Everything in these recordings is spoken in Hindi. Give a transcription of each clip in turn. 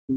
हे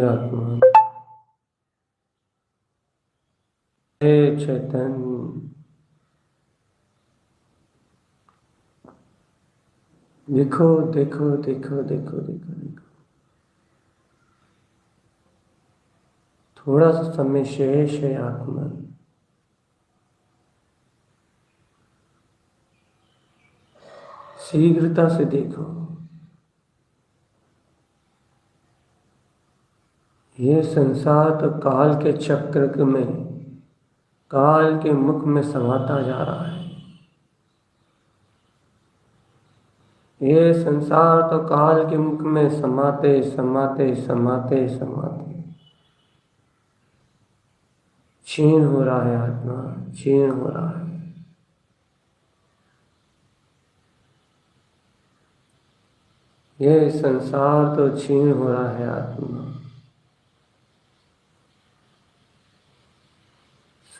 आत्मा, हे चैतन्य, देखो देखो देखो देखो देखो देखो। थोड़ा सा समय शेष है आत्मा, शीघ्रता से देखो। ये संसार तो काल के चक्र में, काल के मुख में समाता जा रहा है। ये संसार तो काल के मुख में समाते समाते समाते समाते क्षीण हो रहा है, आत्मा क्षीण हो रहा है। ये संसार तो क्षीण हो रहा है, आत्मा।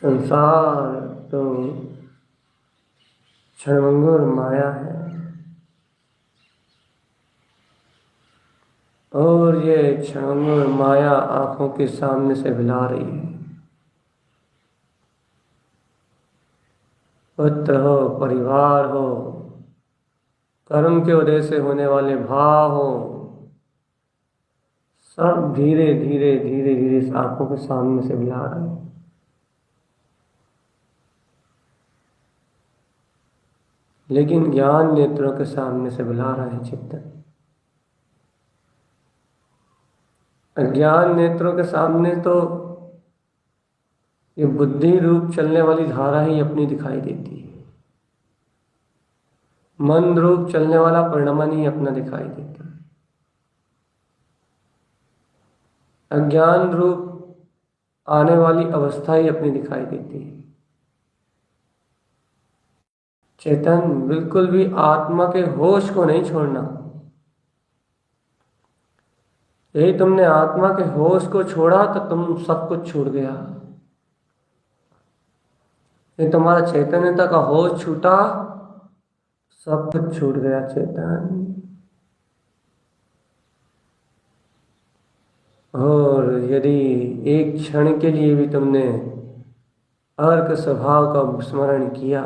संसार तो क्षणभंगुर माया है, और ये क्षणभंगुर माया आंखों के सामने से हिला रही है। पुत्र हो, परिवार हो, कर्म के उदय से होने वाले भाव हो, सब धीरे धीरे धीरे धीरे आंखों के सामने से हिला रहे हैं। लेकिन ज्ञान नेत्रों के सामने से बुला रहा है चित्तन। अज्ञान नेत्रों के सामने तो ये बुद्धि रूप चलने वाली धारा ही अपनी दिखाई देती है। मन रूप चलने वाला परिणमन ही अपना दिखाई देता है। अज्ञान रूप आने वाली अवस्था ही अपनी दिखाई देती है। चेतन बिल्कुल भी आत्मा के होश को नहीं छोड़ना। यही तुमने आत्मा के होश को छोड़ा तो तुम सब कुछ छूट गया। ये तुम्हारा चैतन्यता का होश छूटा, सब कुछ छूट गया चेतन। और यदि एक क्षण के लिए भी तुमने अर्क स्वभाव का स्मरण किया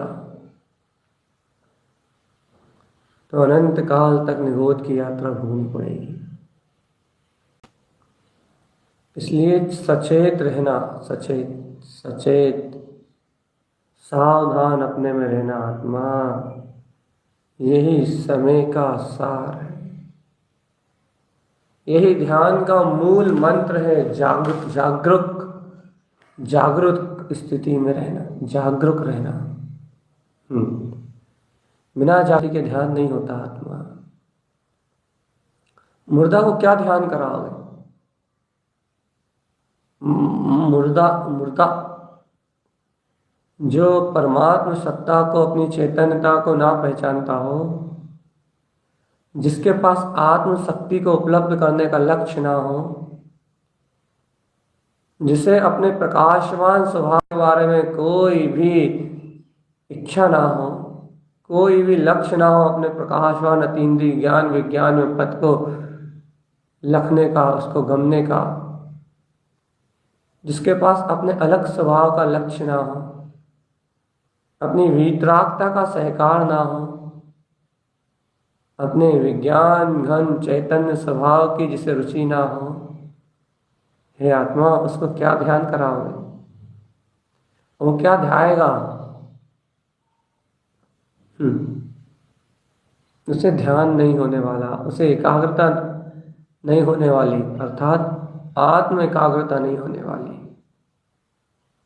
तो अनंत काल तक निरोध की यात्रा भूमि पड़ेगी। इसलिए सचेत रहना, सचेत सचेत सावधान अपने में रहना आत्मा, यही समय का सार है। यही ध्यान का मूल मंत्र है। जागरूक जागरूक जागरूक स्थिति में रहना, जागरूक रहना। बिना जाति के ध्यान नहीं होता आत्मा। मुर्दा को क्या ध्यान कराओगे? मुर्दा मुर्दा जो परमात्म सत्ता को, अपनी चैतन्यता को ना पहचानता हो, जिसके पास आत्म शक्ति को उपलब्ध करने का लक्ष्य ना हो, जिसे अपने प्रकाशवान स्वभाव के बारे में कोई भी इच्छा ना हो, कोई भी लक्ष्य ना हो अपने प्रकाशवान अतीन्द्रिय ज्ञान विज्ञान में पद को लखने का, उसको गमने का, जिसके पास अपने अलग स्वभाव का लक्ष्य ना हो, अपनी वीतरागता का सहकार ना हो, अपने विज्ञान घन चैतन्य स्वभाव की जिसे रुचि ना हो, हे आत्मा उसको क्या ध्यान कराओगे? वो क्या ध्याएगा? उसे ध्यान नहीं होने वाला, उसे एकाग्रता नहीं होने वाली, अर्थात आत्म एकाग्रता नहीं होने वाली,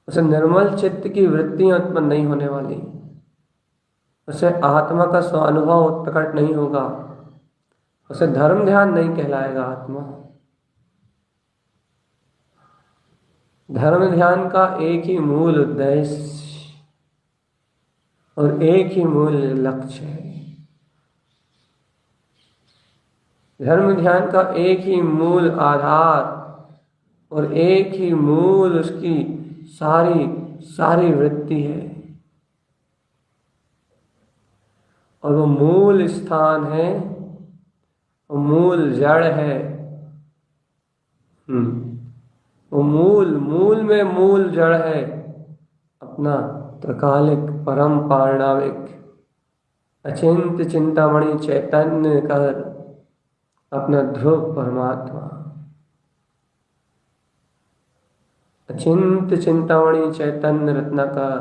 उसे निर्मल चित्त की वृत्तियां उत्पन्न नहीं होने वाली, उसे आत्मा का स्वानुभव प्रकट नहीं होगा, उसे धर्म ध्यान नहीं कहलाएगा। आत्मा धर्म ध्यान का एक ही मूल उद्देश्य और एक ही मूल लक्ष्य है। धर्म ध्यान का एक ही मूल आधार और एक ही मूल उसकी सारी सारी वृत्ति है, और वो मूल स्थान है, वो मूल जड़ है। वो मूल मूल में मूल जड़ है, अपना त्रिकालिक परम पारणामिक अचिंत चिंतामणि चैतन्य कर अपना ध्रुव परमात्मा। अचिंत चिंतामणि चैतन्य रत्नाकर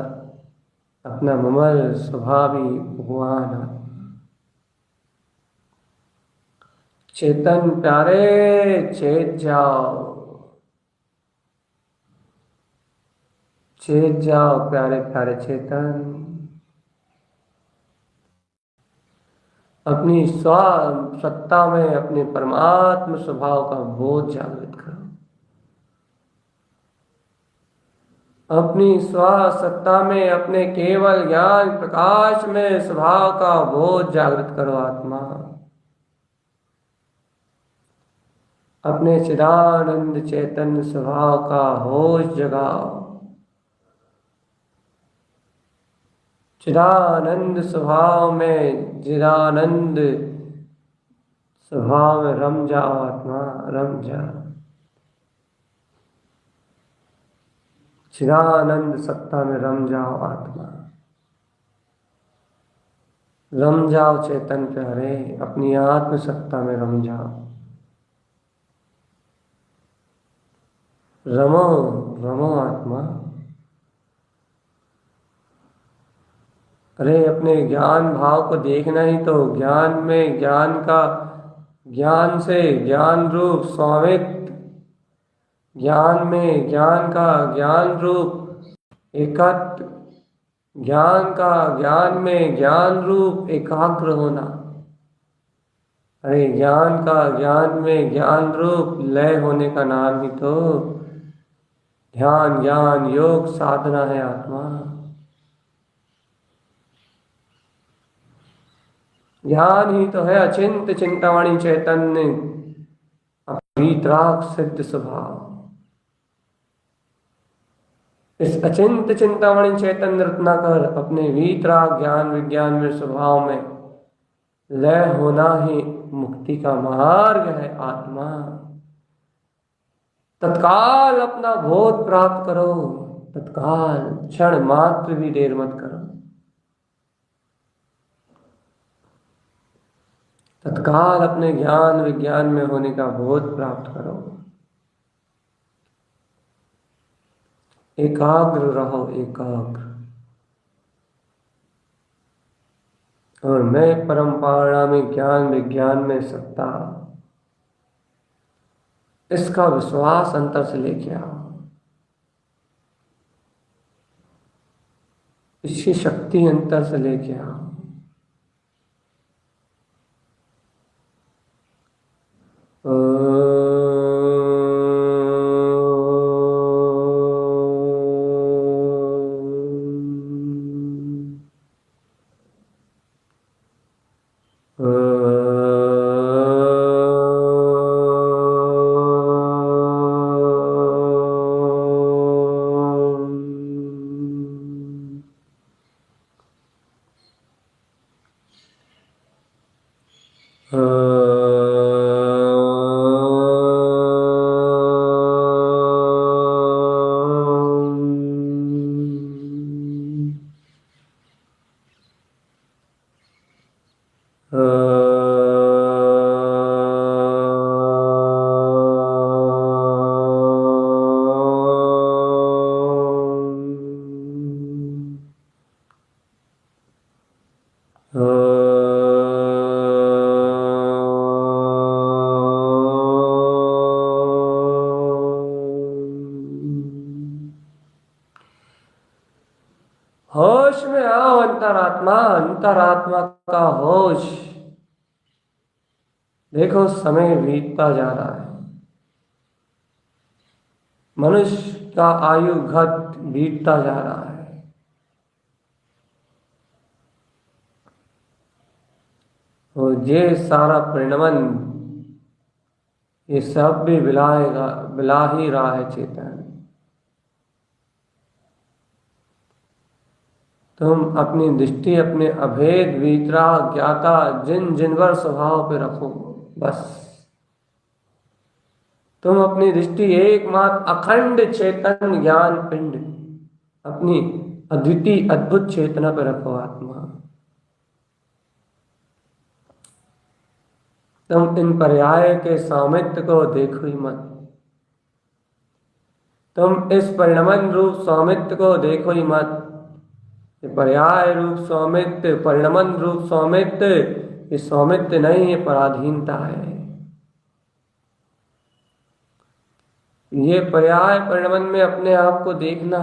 अपना ममल स्वभावी भगवान। चेतन प्यारे चेत जाओ, चेत जाओ प्यारे प्यारे चेतन। अपनी स्व सत्ता में अपने परमात्म स्वभाव का बोध जागृत करो। अपनी स्व सत्ता में अपने केवल ज्ञान प्रकाश में स्वभाव का बोध जागृत करो आत्मा। अपने चिदानंद चैतन्य स्वभाव का होश जगाओ। चिदानंद स्वभाव में चिदानंद स्वभाव में रम जाओ आत्मा, रम जाओ। चिदानंद सत्ता में रम जाओ आत्मा, रम जाओ चेतन प्यारे, अपनी आत्म सत्ता में रम जाओ। रमो रमो आत्मा। अरे अपने ज्ञान भाव को देखना ही तो ज्ञान में ज्ञान का, ज्ञान से ज्ञान रूप स्वामित्व, ज्ञान में ज्ञान का ज्ञान रूप एकत्व, ज्ञान का ज्ञान में ज्ञान रूप एकाग्र होना। अरे ज्ञान का ज्ञान में ज्ञान रूप लय होने का नाम ही तो ध्यान ज्ञान योग साधना है आत्मा। ज्ञान ही तो है अचिंत चिंतामणि चैतन्य वीतराग सिद्ध स्वभाव। इस अचिंत चिंतामणि चैतन्य रत्नाकर अपने वीतराग ज्ञान विज्ञान में स्वभाव में लय होना ही मुक्ति का मार्ग है आत्मा। तत्काल अपना बोध प्राप्त करो, तत्काल, क्षण मात्र भी देर मत करो। तत्काल अपने ज्ञान विज्ञान में होने का बोध प्राप्त करो। एकाग्र रहो, एकाग्र। और मैं परम पारणामी ज्ञान विज्ञान में सत्ता, इसका विश्वास अंतर से लेके आओ। इसकी शक्ति अंतर से लेके आओ। होश में आओ अंतरात्मा, अंतरात्मा का होश। देखो समय बीतता जा रहा है, मनुष्य का आयु घट बीतता जा रहा है। और ये सारा परिणमन, ये सब भी बिला ही रहा है चेतन। तुम अपनी दृष्टि अपने अभेद वीतराग ज्ञाता जिन जिनवर स्वभाव पे रखो बस। तुम अपनी दृष्टि एकमात्र अखंड चेतन ज्ञान पिंड, अपनी अद्वितीय अद्भुत चेतना पे रखो आत्मा। तुम इन पर्याय के स्वामित्व को देखो ही मत। तुम इस परिणमन रूप स्वामित्व को देखो ही मत। पर्याय रूप स्वामित्व, परिणमन रूप स्वामित्व, ये स्वामित्व नहीं है, पराधीनता है। ये पर्याय परिणमन में अपने आप को देखना,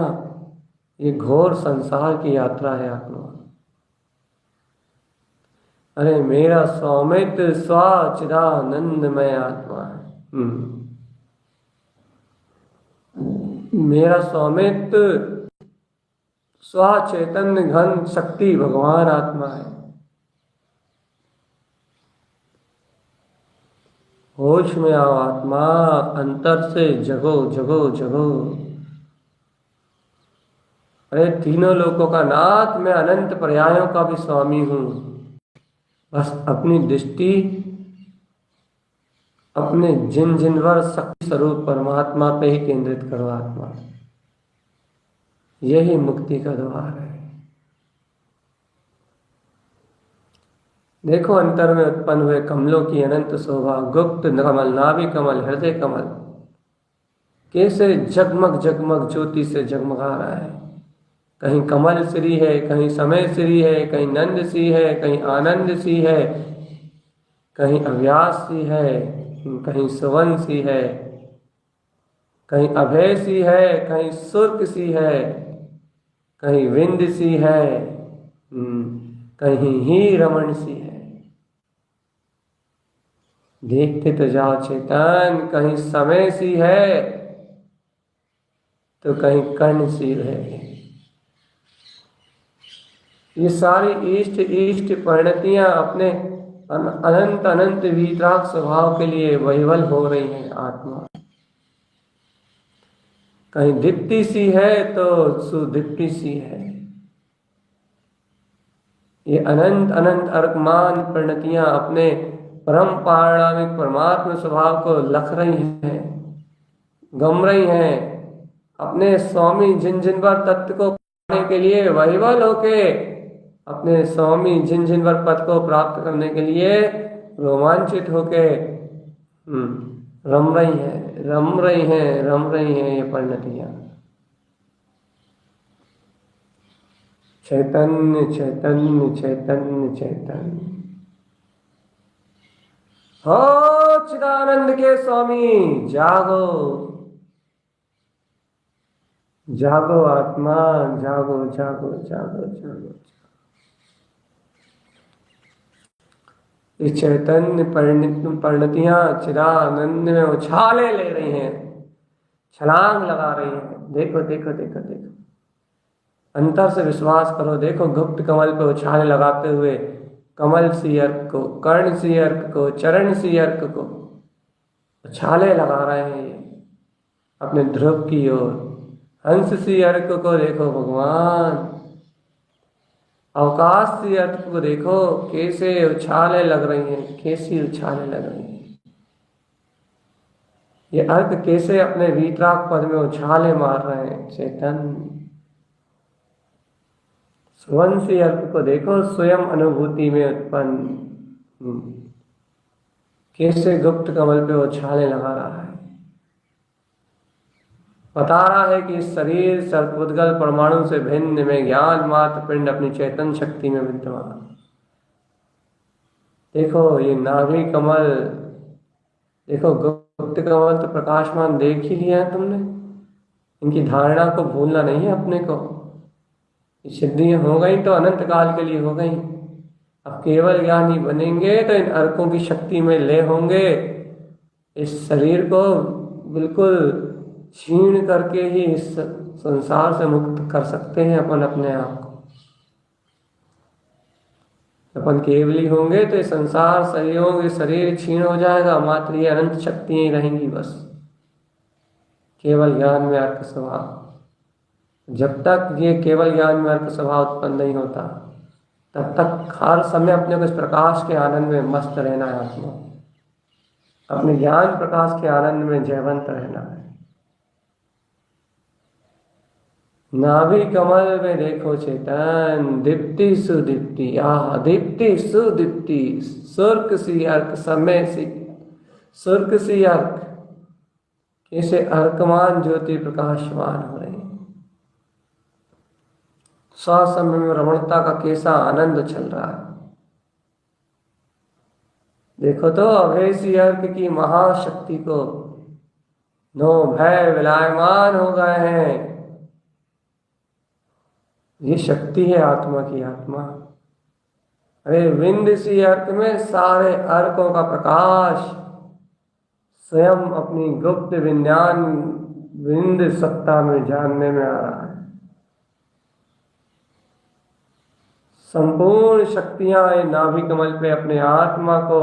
ये घोर संसार की यात्रा है आत्मा। अरे मेरा स्वामित्व स्वचिदानंदमय आत्मा है। मेरा स्वामित्व स्वचैतन्य घन शक्ति भगवान आत्मा है। होश में आओ आत्मा, अंतर से जगो जगो जगो। अरे तीनों लोकों का नाथ, मैं अनंत पर्यायों का भी स्वामी हूं। बस अपनी दृष्टि अपने जिन जिनवर शक्ति स्वरूप परमात्मा पे ही केंद्रित करो आत्मा। यही मुक्ति का द्वार है। देखो अंतर में उत्पन्न हुए कमलों की अनंत शोभा, गुप्त कमल, नाभि कमल, हृदय कमल कैसे जगमग जगमग ज्योति से जगमगा रहा है। कहीं कमल श्री है, कहीं समय श्री है, कहीं नंद सी है, कहीं आनंद सी है, कहीं अव्यास सी है, कहीं सुवन सी है, कहीं अभय सी है, कहीं सुर्क सी है, कहीं विंद सी है, कहीं ही रमण सी है। देखते तो जाओ चेतन, कहीं समय सी है तो कहीं कर्ण सी है। ये सारी इष्ट इष्ट परिणतियां अपने अनंत अनंत वीतराग स्वभाव के लिए वहीवल हो रही हैं आत्मा। कहीं दीप्ति सी है तो सुदीप्ति सी है। ये अनंत अनंत अर्कमान परिणतियां अपने परम पारणामिक परमात्मा स्वभाव को लख रही हैं, गम रही हैं। अपने स्वामी जिन जिन पर तत्व को पाने के लिए वहीवल होके, अपने स्वामी जिन जिन पर पद को प्राप्त करने के लिए रोमांचित होके रम रही हैं, रम रही हैं, रम रही हैं ये परिणतियां। चैतन्य चैतन्य चैतन्य चैतन्य। हो चिदानंद के स्वामी, जागो जागो आत्मा, जागो जागो जागो जागो। ये चैतन्य परिणतियां चिदानंद में उछाले ले रही हैं, छलांग लगा रही हैं। देखो देखो देखो देखो, अंतर से विश्वास करो। देखो गुप्त कमल पे उछाले लगाते हुए कमल सी अर्क को, कर्ण सी अर्क को, चरण सी अर्क को उछाले लगा रहे हैं ये अपने ध्रुव की ओर। हंस सी अर्क को देखो भगवान, अवकाश सी अर्क को देखो कैसे उछाले लग रही हैं, कैसी उछाले लग रही हैं। ये अर्क कैसे अपने वीतराग पद में उछाले मार रहे हैं। चैतन्य सुवंशी अर्क को देखो, स्वयं अनुभूति में उत्पन्न कैसे गुप्त कमल पे उछाले लगा रहा है। बता रहा है कि इस शरीर सर्वोद्गल परमाणु से भिन्न में ज्ञान मात्र पिंड अपनी चैतन्य शक्ति में विद्यमान। देखो ये नाभि कमल, देखो गुप्त कमल तो प्रकाशमान देख ही लिया है तुमने। इनकी धारणा को भूलना नहीं है अपने को। सिद्धियां हो गई तो अनंत काल के लिए हो गई। अब केवल ज्ञानी बनेंगे तो इन अर्कों की शक्ति में ले होंगे। इस शरीर को बिल्कुल छीण करके ही इस संसार से मुक्त कर सकते हैं अपन अपने आप को। अपन केवली होंगे तो ये संसार सहयोग, ये शरीर छीण हो जाएगा, मात्र ये अनंत शक्तियां रहेंगी बस। केवल ज्ञान में अर्क स्वभाव, जब तक ये केवल ज्ञान में अर्क स्वभाव उत्पन्न नहीं होता तब तक हर समय अपने को इस प्रकाश के आनंद में मस्त रहना है आत्मा। अपने ज्ञान प्रकाश के आनंद में जयवंत रहना है। नाभि कमल में देखो चेतन, दीप्ति सुदीप्ति, आह दीप्ति सुदीप्ति, सुर्क सी अर्क, समय सी सुर्क सी अर्क कैसे अर्कमान ज्योति प्रकाशमान हो रहे हैं। स्वसमय में रमणता का कैसा आनंद चल रहा है। देखो तो अभय सी अर्क की महाशक्ति को नो भय विलायमान हो गए हैं। ये शक्ति है आत्मा की। आत्मा अरे विंध्य सी अर्क में सारे अर्कों का प्रकाश स्वयं अपनी गुप्त विज्ञान विंध्य सत्ता में जानने में आ रहा है। संपूर्ण शक्तियां ये नाभि कमल पे अपने आत्मा को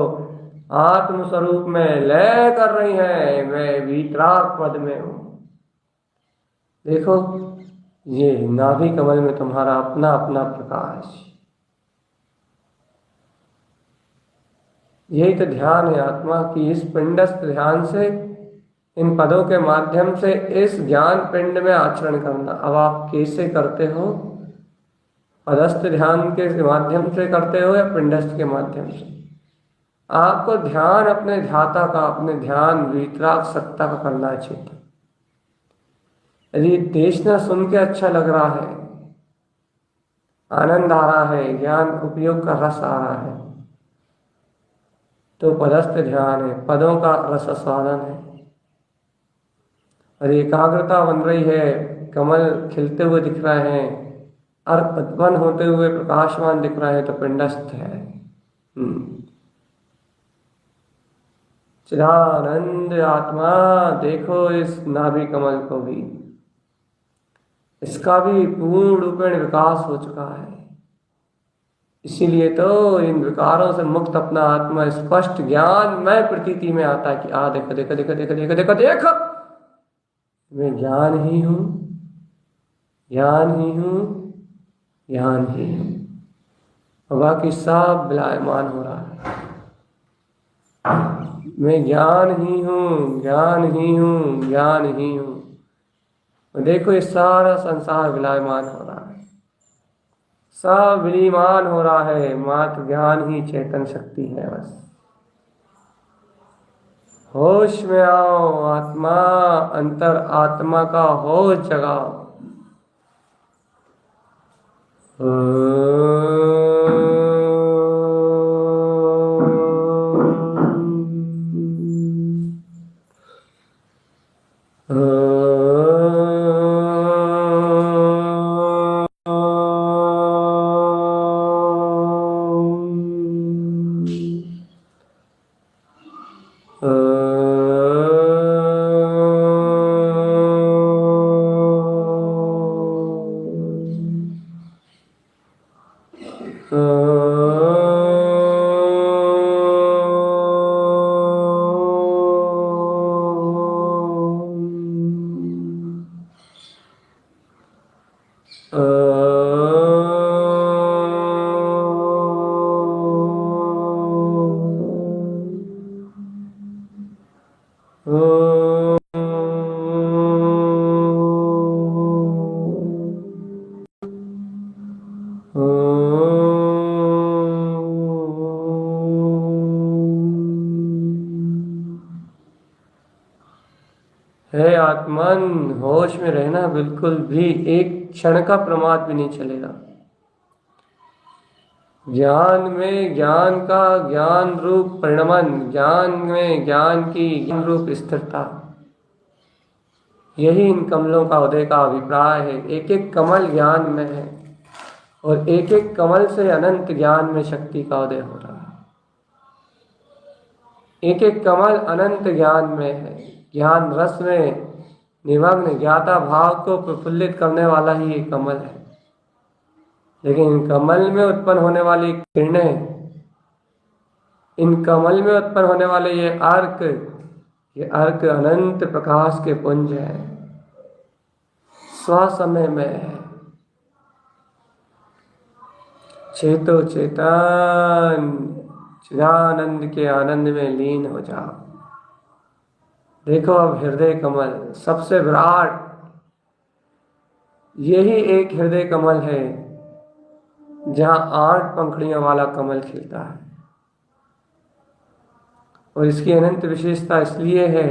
आत्म स्वरूप में लय कर रही हैं। मैं वीतराग पद में हूं। देखो ये नाभि कमल में तुम्हारा अपना अपना प्रकाश। यही तो ध्यान है आत्मा की। इस पिंडस्थ ध्यान से, इन पदों के माध्यम से इस ज्ञान पिंड में आचरण करना। अब आप कैसे करते हो? पदस्थ ध्यान के माध्यम से करते हो या पिंडस्थ के माध्यम से? आपको ध्यान अपने ध्याता का, अपने ध्यान वीतराग सत्ता का करना है चित्त। यदि देशना सुन के अच्छा लग रहा है, आनंद आ रहा है, ज्ञान उपयोग का रस आ रहा है, तो पदस्थ ध्यान है, पदों का रस स्वादन है। और एकाग्रता बन रही है, कमल खिलते हुए दिख रहे हैं, अर्क उत्पन्न होते हुए प्रकाशमान दिख रहा है, तो पिंडस्थ है। चिदानंद आत्मा देखो इस नाभि कमल को भी, इसका भी पूर्ण रूपेण विकास हो चुका है। इसीलिए तो इन विकारों से मुक्त अपना आत्मा स्पष्ट ज्ञान में प्रतीति में आता है कि आ देखो देखो देखो देखो देखो देखो देखो, मैं ज्ञान ही हूं, ज्ञान ही हूं, ज्ञान ही हूं। बाकी सब विलायमान हो रहा है। मैं ज्ञान ही हूं, ज्ञान ही हूं, ज्ञान ही हूं। देखो ये सारा संसार विलायमान हो रहा है, सब विलीमान हो रहा है। मात्र ज्ञान ही चेतन शक्ति है। बस होश में आओ आत्मा, अंतर आत्मा का होश जगाओ। है आत्मन, होश में रहना, बिल्कुल भी एक क्षण का प्रमाद भी नहीं चलेगा। ज्ञान में ज्ञान का ज्ञान रूप परिणमन, ज्ञान में ज्ञान की ज्ञान रूप स्थिरता, यही इन कमलों का उदय का अभिप्राय है। एक एक कमल ज्ञान में है और एक एक कमल से अनंत ज्ञान में शक्ति का उदय हो रहा है। एक एक कमल अनंत ज्ञान में है। ज्ञान रस में निमग्न ज्ञाता भाव को प्रफुल्लित करने वाला ही ये कमल है। लेकिन कमल में उत्पन्न होने वाली किरणें, इन कमल में उत्पन्न होने वाले ये अर्क अनंत प्रकाश के पुंज है, स्वसमय में है। चेतो चेतन चिदानंद के आनंद में लीन हो जाओ। देखो अब हृदय कमल सबसे विराट, यही एक हृदय कमल है जहां 8 पंखुड़ियों वाला कमल खिलता है। और इसकी अनंत विशेषता इसलिए है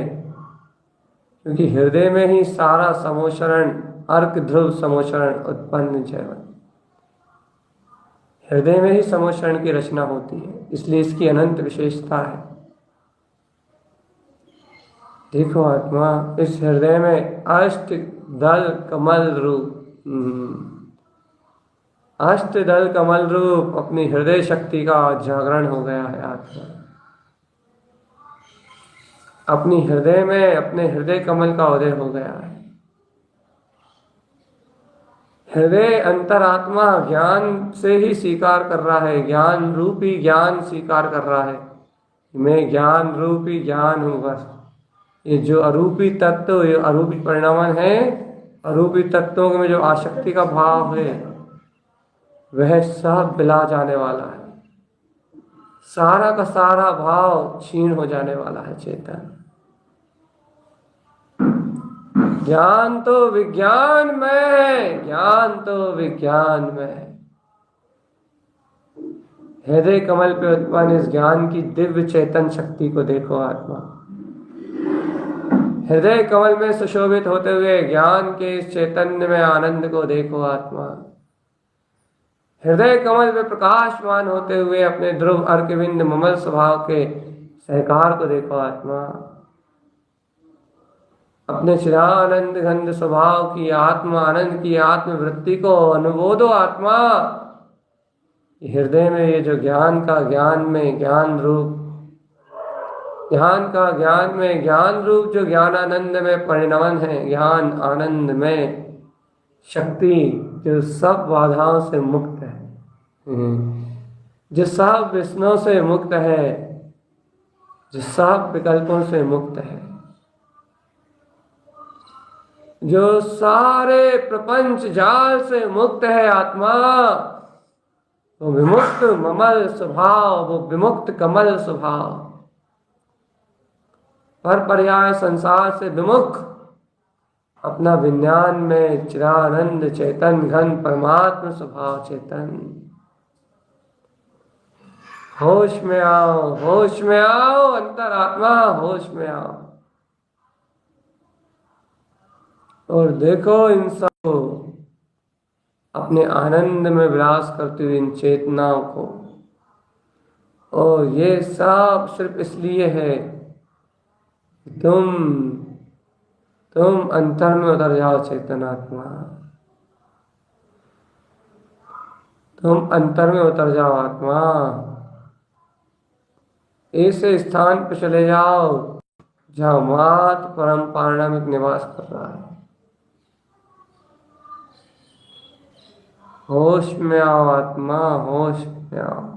क्योंकि हृदय में ही सारा समोशरण, अर्क ध्रुव समोशरण उत्पन्न जैवन, हृदय में ही समोशरण की रचना होती है, इसलिए इसकी अनंत विशेषता है। देखो आत्मा, इस हृदय में अष्ट दल कमल रूप अष्टदल कमल रूप अपनी हृदय शक्ति का जागरण हो गया है आत्मा। अपनी हृदय में अपने हृदय कमल का उदय हो गया है। हृदय अंतरात्मा ज्ञान से ही स्वीकार कर रहा है, ज्ञान रूपी ज्ञान स्वीकार कर रहा है। मैं ज्ञान रूपी ज्ञान हूं बस। ये जो अरूपी तत्व, ये अरूपी परिणाम है, अरूपी तत्वों में जो आसक्ति का भाव है वह सब बिला जाने वाला है। सारा का सारा भाव क्षीण हो जाने वाला है चेतन। ज्ञान तो विज्ञान में है, ज्ञान तो विज्ञान में है। हृदय कमल पे उत्पन्न इस ज्ञान की दिव्य चेतन शक्ति को देखो आत्मा। हृदय कमल में सुशोभित होते हुए ज्ञान के इस चैतन्य में आनंद को देखो आत्मा। हृदय कमल में प्रकाशमान होते हुए अपने ध्रुव अर्कविंद ममल स्वभाव के सहकार को देखो आत्मा। अपने चिदानंद घंद स्वभाव की आत्मा आनंद की आत्मवृत्ति को अनुबोधो आत्मा। हृदय में ये जो ज्ञान का ज्ञान में ज्ञान रूप, ज्ञान का ज्ञान में ज्ञान रूप जो ज्ञानानंद में परिणमन है, ज्ञान आनंद में शक्ति जो सब बाधाओं से मुक्त है, जो सब विष्णु से मुक्त है, जो सब विकल्पों से मुक्त है, जो सारे प्रपंच जाल से मुक्त है आत्मा, वो विमुक्त ममल स्वभाव, वो विमुक्त कमल स्वभाव, पर पर्याय संसार से विमुख अपना विज्ञान में चिदानंद चेतन घन परमात्म स्वभाव चेतन। होश में आओ, होश में आओ अंतरात्मा, होश में आओ और देखो इन सबको, अपने आनंद में विलास करते हुए इन चेतनाओं को। और ये सब सिर्फ इसलिए है तुम अंतर में उतर जाओ चेतनात्मा, तुम अंतर में उतर जाओ आत्मा। ऐसे स्थान पर चले जाओ जहाँ मात परम पारणामिक निवास कर रहा है। होश में आओ आत्मा, होश में आओ,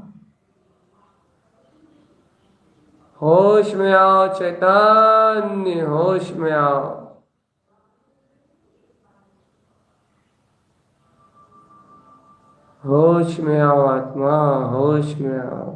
होश में आओ चैतन्य, होश में आओ। होश में आओ आत्मा, होश में आओ।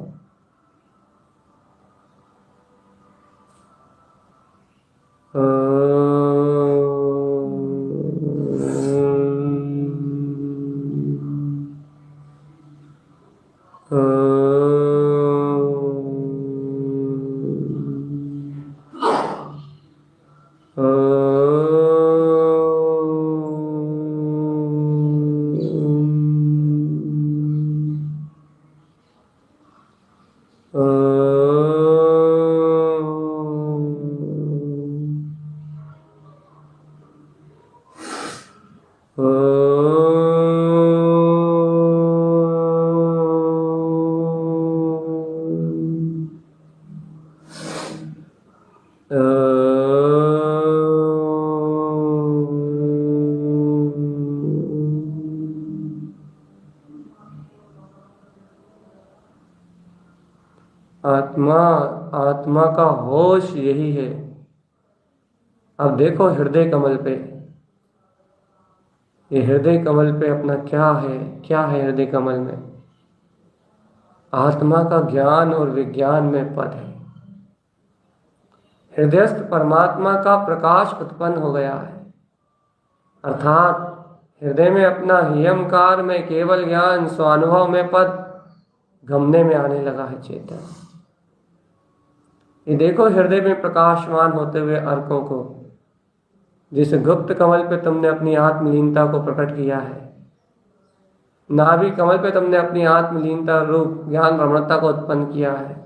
आत्मा का होश यही है। अब देखो हृदय कमल पे, ये हृदय कमल पे अपना क्या है, क्या है हृदय कमल में? आत्मा का ज्ञान और विज्ञान में पद है। हृदयस्थ परमात्मा का प्रकाश उत्पन्न हो गया है, अर्थात हृदय में अपना हियमकार में केवल ज्ञान स्वानुभव में पद गमने में आने लगा है चेतन। ये देखो हृदय में प्रकाशमान होते हुए अर्कों को, जिस गुप्त कमल पे तुमने अपनी आत्मलीनता को प्रकट किया है, नाभि कमल पे तुमने अपनी आत्मलीनता रूप ज्ञान रमणता को उत्पन्न किया है,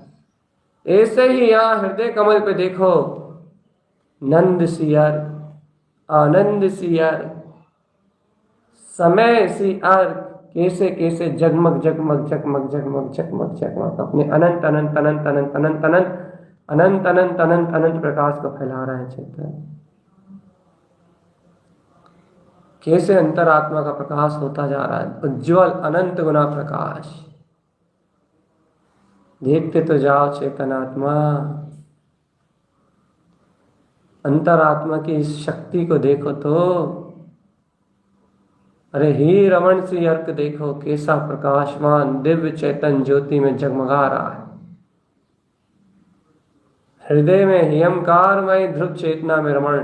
ऐसे ही यहाँ हृदय कमल पे देखो नंद सी अर्क, आनंद सी अर्क, समय सी अर्क कैसे कैसे जगमग जगमग जगमग जगमग जगमग जगमग अपने अनंत अनंत अनंत अनंत अनंत अनंत अनंत अनंत अनंत अनंत प्रकाश को फैला रहा है चेतन। कैसे अंतरात्मा का प्रकाश होता जा रहा है, उज्ज्वल अनंत गुना प्रकाश। देखते तो जाओ चेतन आत्मा, अंतरात्मा की इस शक्ति को देखो तो। अरे ही रमण सी अर्क देखो, कैसा प्रकाशमान दिव्य चेतन ज्योति में जगमगा रहा है। हृदय में हियंकारमय ध्रुव चेतना में रमण,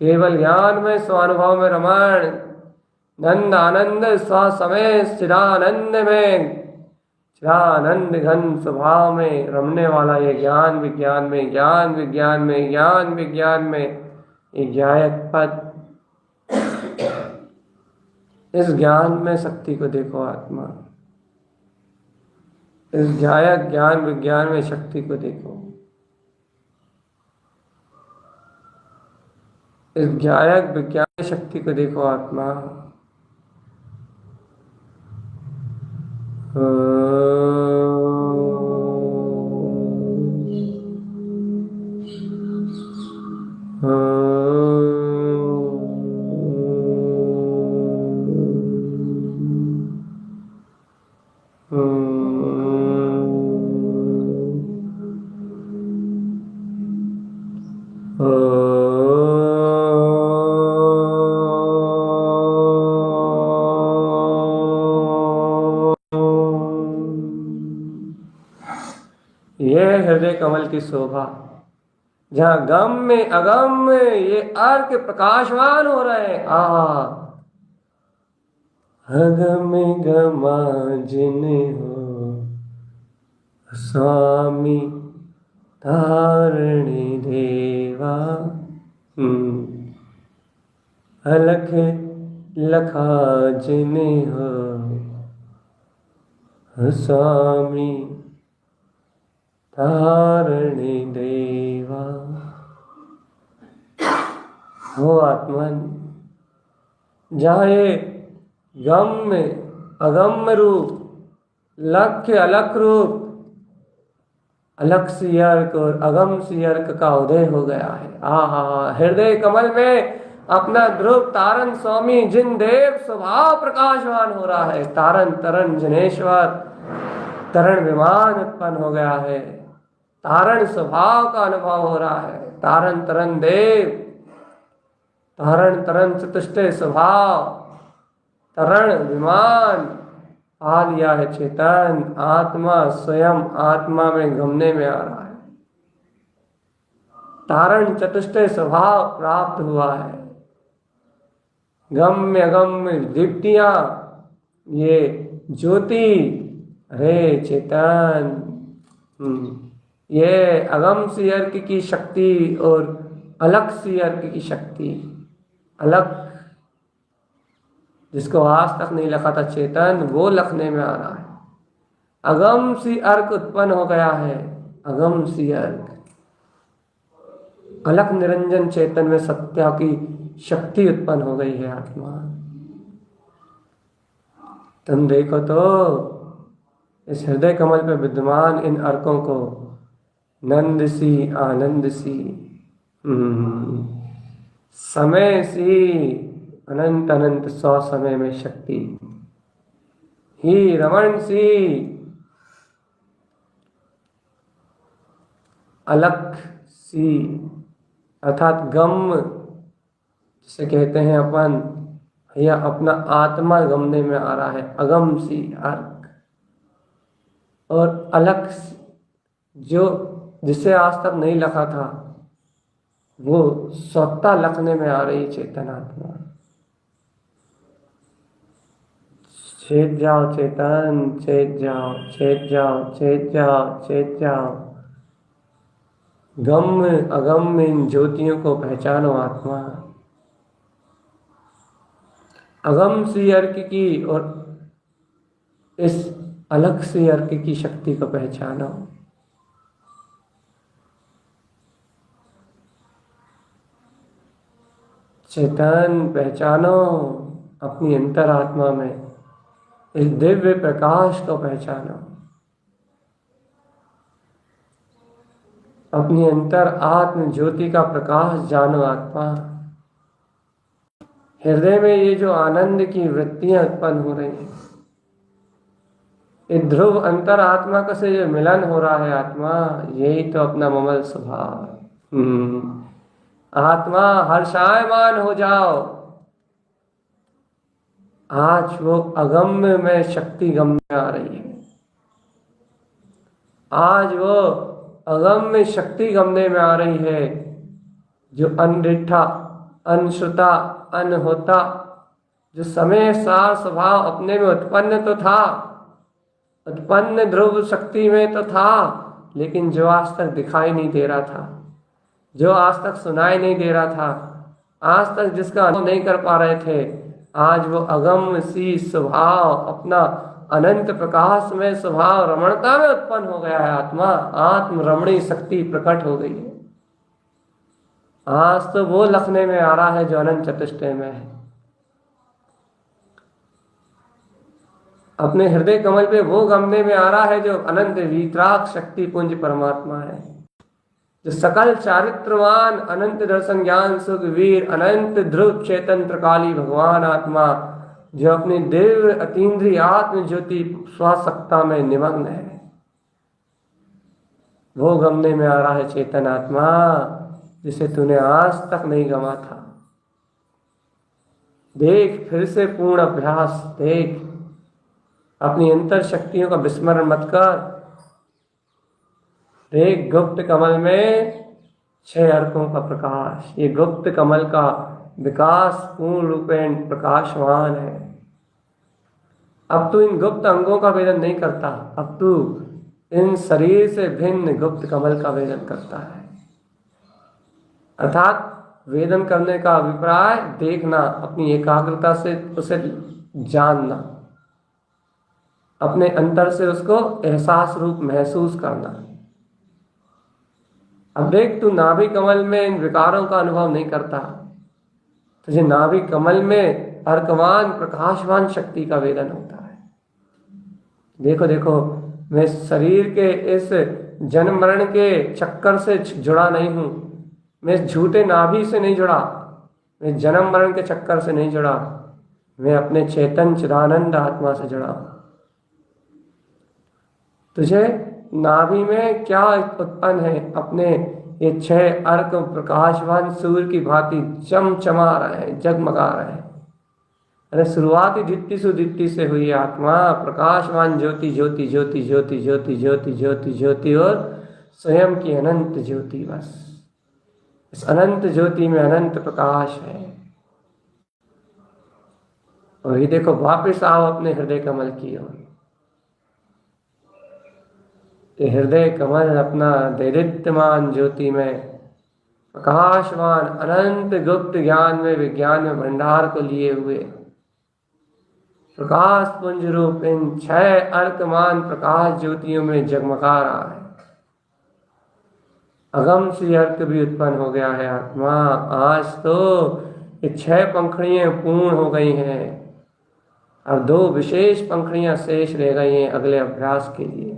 केवल ज्ञान में स्वानुभव में रमण, नंद आनंद स्वसमय चिदानंद में, चिदानंद घन स्वभाव में रमने वाला ये ज्ञान विज्ञान में, ज्ञान विज्ञान में, ज्ञान विज्ञान में ये ज्ञायक पद। इस ज्ञान में शक्ति को देखो आत्मा, इस ज्ञायक ज्ञान विज्ञान में शक्ति को देखो, इस ज्ञायक विज्ञान शक्ति को देखो आत्मा। यह हृदय कमल की शोभा, जहाँ गम में अगम में ये अर्क प्रकाशवान हो रहे हैं। अगम गमा जिन हो स्वामी तारणी देवा, अलख लखा जिन हो स्वामी तारणी देवा। हो आत्मन, जहाँ ये गम में अगम रूप, लक्ष्य अलख रूप, अलख सी अर्क और अगम सी अर्क का उदय हो गया है। हृदय कमल में अपना ध्रुव तारण स्वामी जिन देव स्वभाव प्रकाशवान हो रहा है। तारण तरण जनेश्वर तरण विमान उत्पन्न हो गया है, तारण स्वभाव का अनुभव हो रहा है। तारण तरण देव, तारण तरण चतुष्टय स्वभाव, तरण विमान पा लिया है चेतन। आत्मा स्वयं आत्मा में गमने में आ रहा है, तारण चतुष्टय स्वभाव प्राप्त हुआ है। गम में अगम में दीप्तियां, ये ज्योति, अरे चेतन, ये अगम सी अर्क की शक्ति और अलख सी अर्क की शक्ति। अलख जिसको आज तक नहीं लखा था चेतन, वो लखने में आ रहा है। अगम सी अर्क उत्पन्न हो गया है, अगम सी अर्क। अलख निरंजन चेतन में सत्या की शक्ति उत्पन्न हो गई है आत्मा। तुम देखो तो इस हृदय कमल पे विद्यमान इन अर्कों को, नंद सी आनंद सी, समय सी अनंत अनंत 100 समय में शक्ति, ही रमण सी अलख सी, अर्थात गम जिसे कहते हैं अपन, या अपना आत्मा गमने में आ रहा है, अगम सी अर्क। और अलख जो जिसे आज तक नहीं लखा था, वो स्वतः लखने में आ रही चेतन आत्मा। छेद जाओ चेतन, छेद जाओ, छेद जाओ, छेद जाओ, छेद जाओ। गम अगम इन ज्योतियों को पहचानो आत्मा। अगम सी अर्क की और इस अलग सी अर्क की शक्ति को पहचानो। चेतन पहचानो, अपनी अंतरात्मा में इस दिव्य प्रकाश को पहचानो। अपनी अंतर आत्म ज्योति का प्रकाश जानो आत्मा। हृदय में ये जो आनंद की वृत्तियां उत्पन्न हो रही हैं, ये ध्रुव अंतर आत्मा का से जो मिलन हो रहा है आत्मा, यही तो अपना ममल स्वभाव। आत्मा हर्षायमान हो जाओ। आज वो अगम्य में शक्ति गम्य आ रही है। आज वो अगम्य शक्ति गमने में आ रही है, जो अनडिठा, अनश्रुता, अनहोता, जो समय सार स्वभाव अपने में उत्पन्न तो था, उत्पन्न ध्रुव शक्ति में तो था, लेकिन जो आज तक दिखाई नहीं दे रहा था, जो आज तक सुनाई नहीं दे रहा था, आज तक जिसका अनुभव नहीं कर पा रहे थे, आज वो अगम्य सी स्वभाव अपना अनंत प्रकाश में स्वभाव रमणता में उत्पन्न हो गया है। आत्मा आत्म रमणी शक्ति प्रकट हो गई है। आज तो वो लखने में आ रहा है जो अनंत चतुष्टय में है। अपने हृदय कमल पे वो गमने में आ रहा है जो अनंत वीतराग शक्ति पुंज परमात्मा है, जो सकल चारित्रवान अनंत दर्शन ज्ञान सुख वीर अनंत ध्रुव चेतन त्रिकाली भगवान आत्मा, जो अपनी दिव्य अतीन्द्रिय आत्म ज्योति स्वासक्ता में निमग्न है। वो गमने में आ रहा है चेतन आत्मा, जिसे तूने आज तक नहीं गमा था। देख, फिर से पूर्ण अभ्यास देख। अपनी अंतर शक्तियों का विस्मरण मत कर। देख, गुप्त कमल में 6 अर्कों का प्रकाश। ये गुप्त कमल का विकास पूर्ण रूपेण प्रकाशवान है। अब तू इन गुप्त अंगों का वेदन नहीं करता, अब तू इन शरीर से भिन्न गुप्त कमल का वेदन करता है। अर्थात वेदन करने का अभिप्राय देखना, अपनी एकाग्रता से उसे जानना, अपने अंतर से उसको एहसास रूप महसूस करना। अब देख, तू नाभि कमल में इन विकारों का अनुभव नहीं करता, तुझे नाभि कमल में अर्कवान प्रकाशवान शक्ति का वेदन होता है। देखो देखो, मैं शरीर के इस जन्म मरण के चक्कर से जुड़ा नहीं हूं, मैं इस झूठे नाभि से नहीं जुड़ा, मैं जन्म मरण के चक्कर से नहीं जुड़ा, मैं अपने चेतन चिदानंद आत्मा से जुड़ा। तुझे नाभि में क्या उत्पन्न है? अपने ये 6 अर्क प्रकाशवान सूर्य की भांति चमचमा रहे हैं, जगमगा रहे हैं। अरे शुरुआती दित्ति सुदित्ति से हुई आत्मा प्रकाशवान ज्योति ज्योति ज्योति ज्योति ज्योति ज्योति ज्योति ज्योति और स्वयं की अनंत ज्योति। बस इस अनंत ज्योति में अनंत प्रकाश है। और ये देखो, वापस आओ अपने हृदय कमल की ओर। हृदय कमल अपना दैदित्यमान ज्योति में प्रकाशवान अनंत गुप्त ज्ञान में विज्ञान में भंडार को लिए हुए प्रकाश पुंज रूप इन 6 अर्कमान प्रकाश ज्योतियों में जगमगा रहा है। अगम सी अर्क भी उत्पन्न हो गया है आत्मा। आज तो ये 6 पंखड़ियां पूर्ण हो गई हैं, अब 2 विशेष पंखड़ियां शेष रह गई हैं अगले अभ्यास के लिए।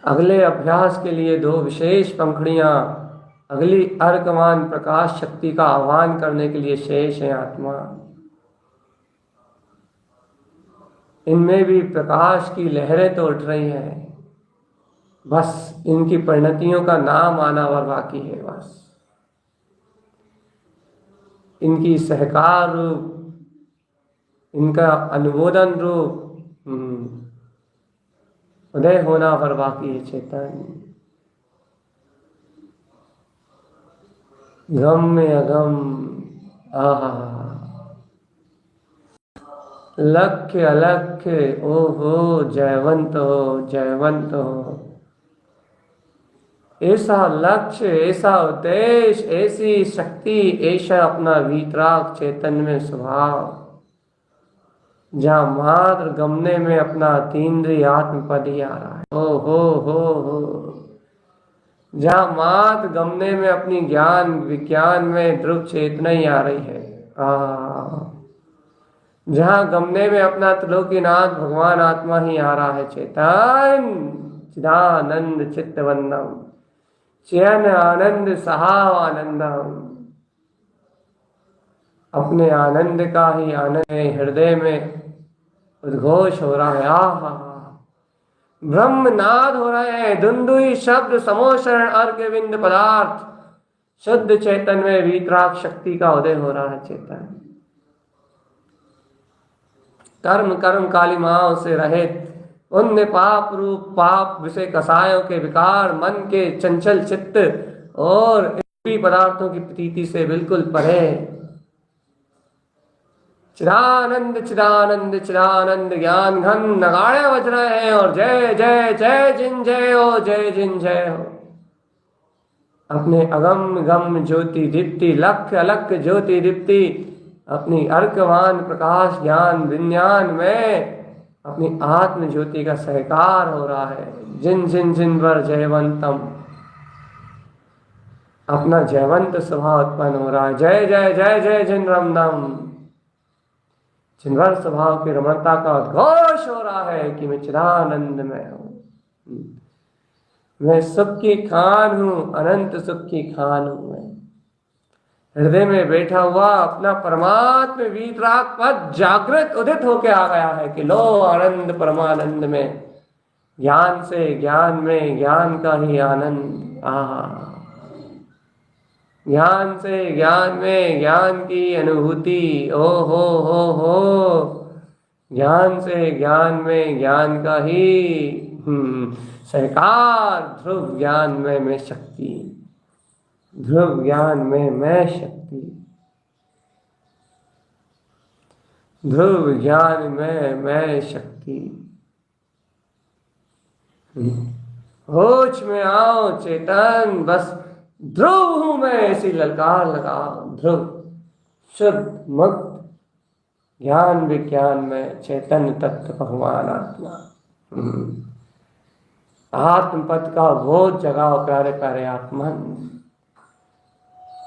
अगले अभ्यास के लिए 2 विशेष पंखड़ियां अगली अर्कमान प्रकाश शक्ति का आह्वान करने के लिए शेष है आत्मा। इनमें भी प्रकाश की लहरें तो उठ रही हैं, बस इनकी परिणतियों का नाम आना और बाकी है। बस इनकी सहकार रूप, इनका अनुमोदन रूप उदय होना पर बाकी है। चेतन गम में अगम, आहा, लक्ष्य अलक्ष्य, ओहो जयवंत हो, जयवंत हो। ऐसा लक्ष्य, ऐसा उद्देश्य, ऐसी शक्ति, ऐसा अपना वीतराग चेतन में स्वभाव, जहाँ मात्र गमने में अपना अतीन्द्रिय आत्मपद ही आ रहा है। ओ हो, जहाँ मात गमने में अपनी ज्ञान विज्ञान में ध्रुव चेतना ही आ रही है। जहाँ गमने में अपना त्रिलोकीनाथ भगवान आत्मा ही आ रहा है। चेतन चिदानंद चित्तवंदम चयन आनंद सहाव आनंदम। अपने आनंद का ही आनंद हृदय में उद्घोष हो रहा है। आहा ब्रह्मनाद हो रहे हैं। धुंधुई शब्द समोषण अर्घ्य बिंद पदार्थ शुद्ध चेतन में वीतराग शक्ति का उदय हो रहा है। चेतन कर्म कर्म कालिमाओं से रहित उन्य पाप रूप पाप विषय कसायों के विकार मन के चंचल चित्त और पदार्थों की प्रतीति से बिल्कुल परे। चिदानंद चिदानंद चिदानंद ज्ञान घन नगाड़े बज रहे हैं और जय जय जय जिन जय हो जय जिन जय हो। अपने अगम गम ज्योति दीप्ति लक्ष्य अलक्ष्य ज्योति दीप्ति अपनी अर्कवान प्रकाश ज्ञान विज्ञान में अपनी आत्म ज्योति का सहकार हो रहा है। जिन जिन जिन पर जयवंतम अपना जयवंत स्वभाव उत्पन्न हो रहा है। जय जय जय जय जिन रमनम जिनवर स्वभाव की रमणता का उद्घोष हो रहा है कि मैं चिदानंद में हूं। मैं सुख की खान हूं अनंत सुख की खान हूं। मैं हृदय में बैठा हुआ अपना परमात्म वीतराग पद जागृत उदित होके आ गया है कि लो आनंद परमानंद में ज्ञान से ज्ञान में ज्ञान का ही आनंद। ज्ञान से ज्ञान में ज्ञान की अनुभूति। ओ हो ज्ञान से ज्ञान में ज्ञान का ही सहकार। ध्रुव ज्ञान में मैं शक्ति ध्रुव ज्ञान में मैं शक्ति ध्रुव ज्ञान में मैं शक्ति। होश में आओ चेतन बस ध्रुव हूं मैं ऐसी ललकार लगा। ध्रुव शुद्ध मुक्त ज्ञान विज्ञान में चैतन्य तत्व भगवान आत्मा। आत्मपद का बोध जगाओ प्यारे प्यारे आत्मन।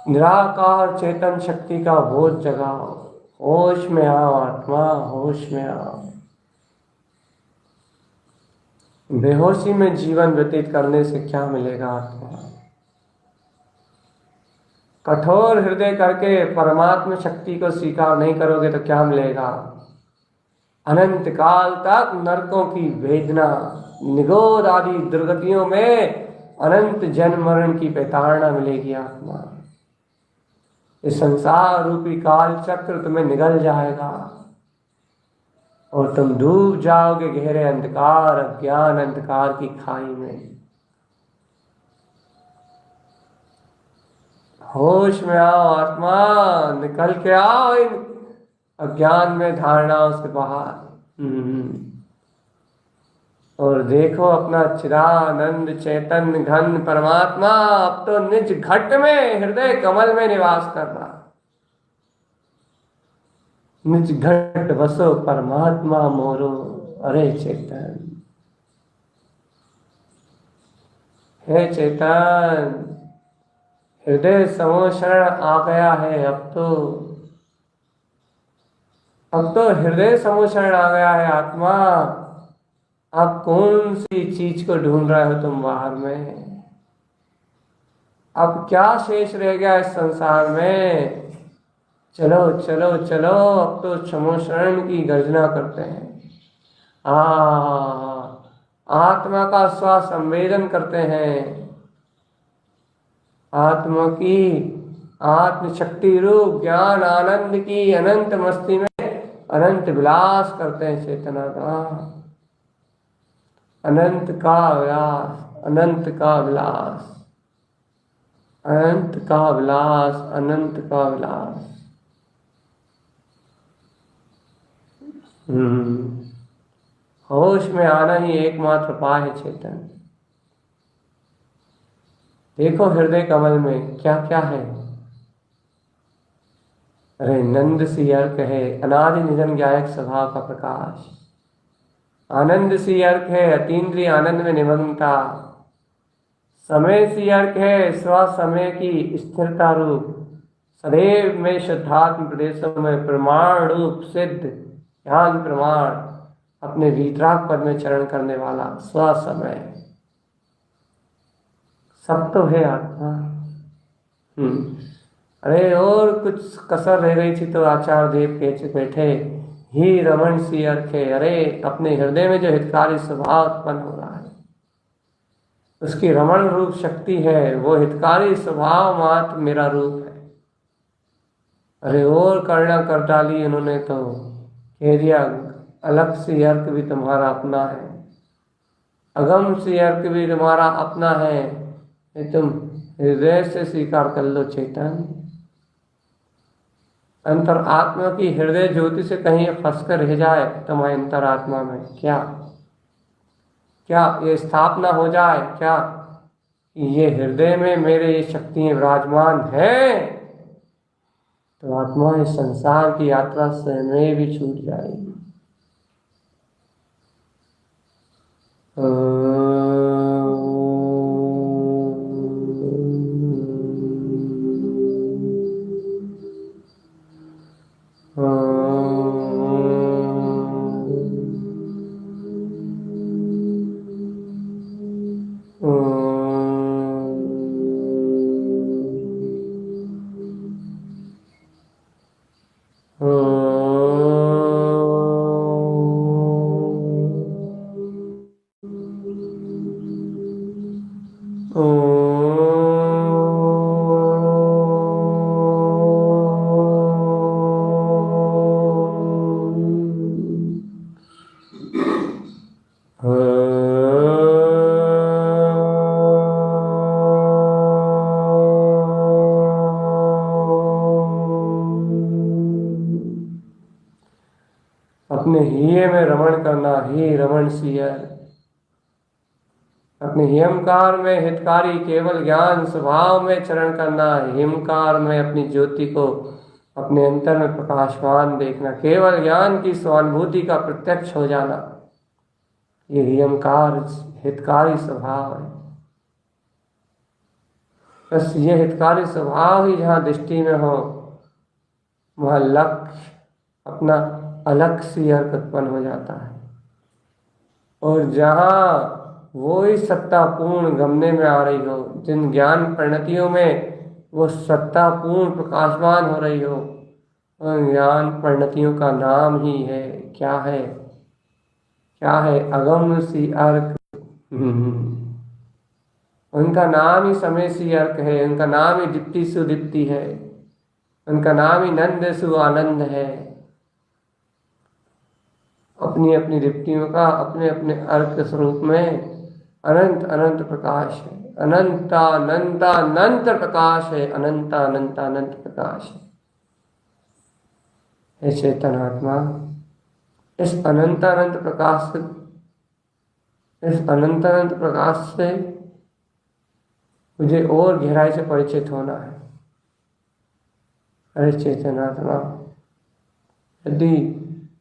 निराकार चेतन शक्ति का बोध जगाओ। होश में आओ आत्मा होश में आओ। बेहोशी में जीवन व्यतीत करने से क्या मिलेगा आत्मा। कठोर हृदय करके परमात्मा शक्ति को स्वीकार नहीं करोगे तो क्या मिलेगा। अनंत काल तक नरकों की वेदना निगोद आदि दुर्गतियों में अनंत जन्म मरण की प्रताड़ना मिलेगी आत्मा। इस संसार रूपी काल चक्र तुम्हें निगल जाएगा और तुम डूब जाओगे गहरे अंधकार अज्ञान अंधकार की खाई में। होश में आओ आत्मा निकल के आओ इन अज्ञान में धारणाओं से बाहर और देखो अपना चिदानंद चैतन्य घन परमात्मा अब तो निज घट में हृदय कमल में निवास कर रहा। निज घट बसो परमात्मा मोरो। अरे चेतन हे चेतन हृदय समोषण आ गया है। अब तो हृदय समोषण आ गया है आत्मा। अब कौन सी चीज को ढूंढ रहे हो तुम बाहर में। अब क्या शेष रह गया इस संसार में। चलो चलो चलो अब तो समोषण की गर्जना करते हैं। आत्मा का स्वसंवेदन करते हैं। आत्मा की आत्म शक्ति रूप ज्ञान आनंद की अनंत मस्ती में अनंत विलास करते हैं। चेतना का अनंत का विलास अनंत का विलास अनंत का विलास अनंत का विलास। होश में आना ही एकमात्र उपाय है चेतन। देखो हृदय कमल में क्या क्या है। अरे नंद सी अर्क है अनादि निधन ज्ञायक स्वभाव का प्रकाश। आनंद सी अर्क है अतीन्द्रिय आनंद में निमग्नता। समय सी अर्क है स्व समय की स्थिरता रूप, सदैव में शुद्धात्म प्रदेशों में प्रमाण रूप सिद्ध ज्ञान प्रमाण, अपने वीतराग पद में चरण करने वाला स्व समय। सब तो है आत्मा। अरे और कुछ कसर रह गई थी तो आचार्य देव कह बैठे, ही रमण सी अर्क है। अरे अपने हृदय में जो हितकारी स्वभाव उत्पन्न हो रहा है, उसकी रमण रूप शक्ति है, वो हितकारी स्वभाव मात्र मेरा रूप है। अरे और करना कर डाली उन्होंने तो कह दिया, अलग सी अर्क भी तुम्हारा अपना है, अगम सी अर्क भी तुम्हारा अपना है, ये तुम हृदय से स्वीकार कर लो चेतन। अंतर आत्मा की हृदय ज्योति से कहीं फंस कर रह जाए तुम्हारे अंतर आत्मा में, क्या क्या ये स्थापना हो जाए क्या ये हृदय में मेरे ये शक्तियां विराजमान है, तो आत्मा इस संसार की यात्रा से में भी छूट जाएगी। अपने हिये में रमण करना, ही रमण सियर। अपने हिमकार में हितकारी केवल ज्ञान स्वभाव में चरण करना, हिमकार में अपनी ज्योति को अपने अंतर में प्रकाशमान देखना, केवल ज्ञान की स्वानुभूति का प्रत्यक्ष हो जाना, ये हिमकार हितकारी स्वभाव है। बस ये हितकारी स्वभाव ही जहाँ दृष्टि में हो, वह लक्ष्य अपना अलग सी अर्क उत्पन्न हो जाता है। और जहाँ वो ही सत्ता पूर्ण गमने में आ रही हो, जिन ज्ञान परिणतियों में वो सत्ता पूर्ण प्रकाशमान हो रही हो, उन ज्ञान परिणतियों का नाम ही है, क्या है, क्या है, अगम सी अर्क। उनका नाम ही समय सी अर्क है, उनका नाम ही दीप्ति सुदीप्ति है, उनका नाम ही नंद सु आनंद है। अपनी अपनी दीप्तियों का अपने अपने अर्क स्वरूप में अनंत अनंत प्रकाश है, अनंता अनंता अनंत प्रकाश है, अनंता अनंता अनंत प्रकाश है। हे चेतन आत्मा, इस अनंत अनंत प्रकाश से, इस अनंत अनंत प्रकाश से मुझे और गहराई से परिचित होना है। अरे चेतन आत्मा, यदि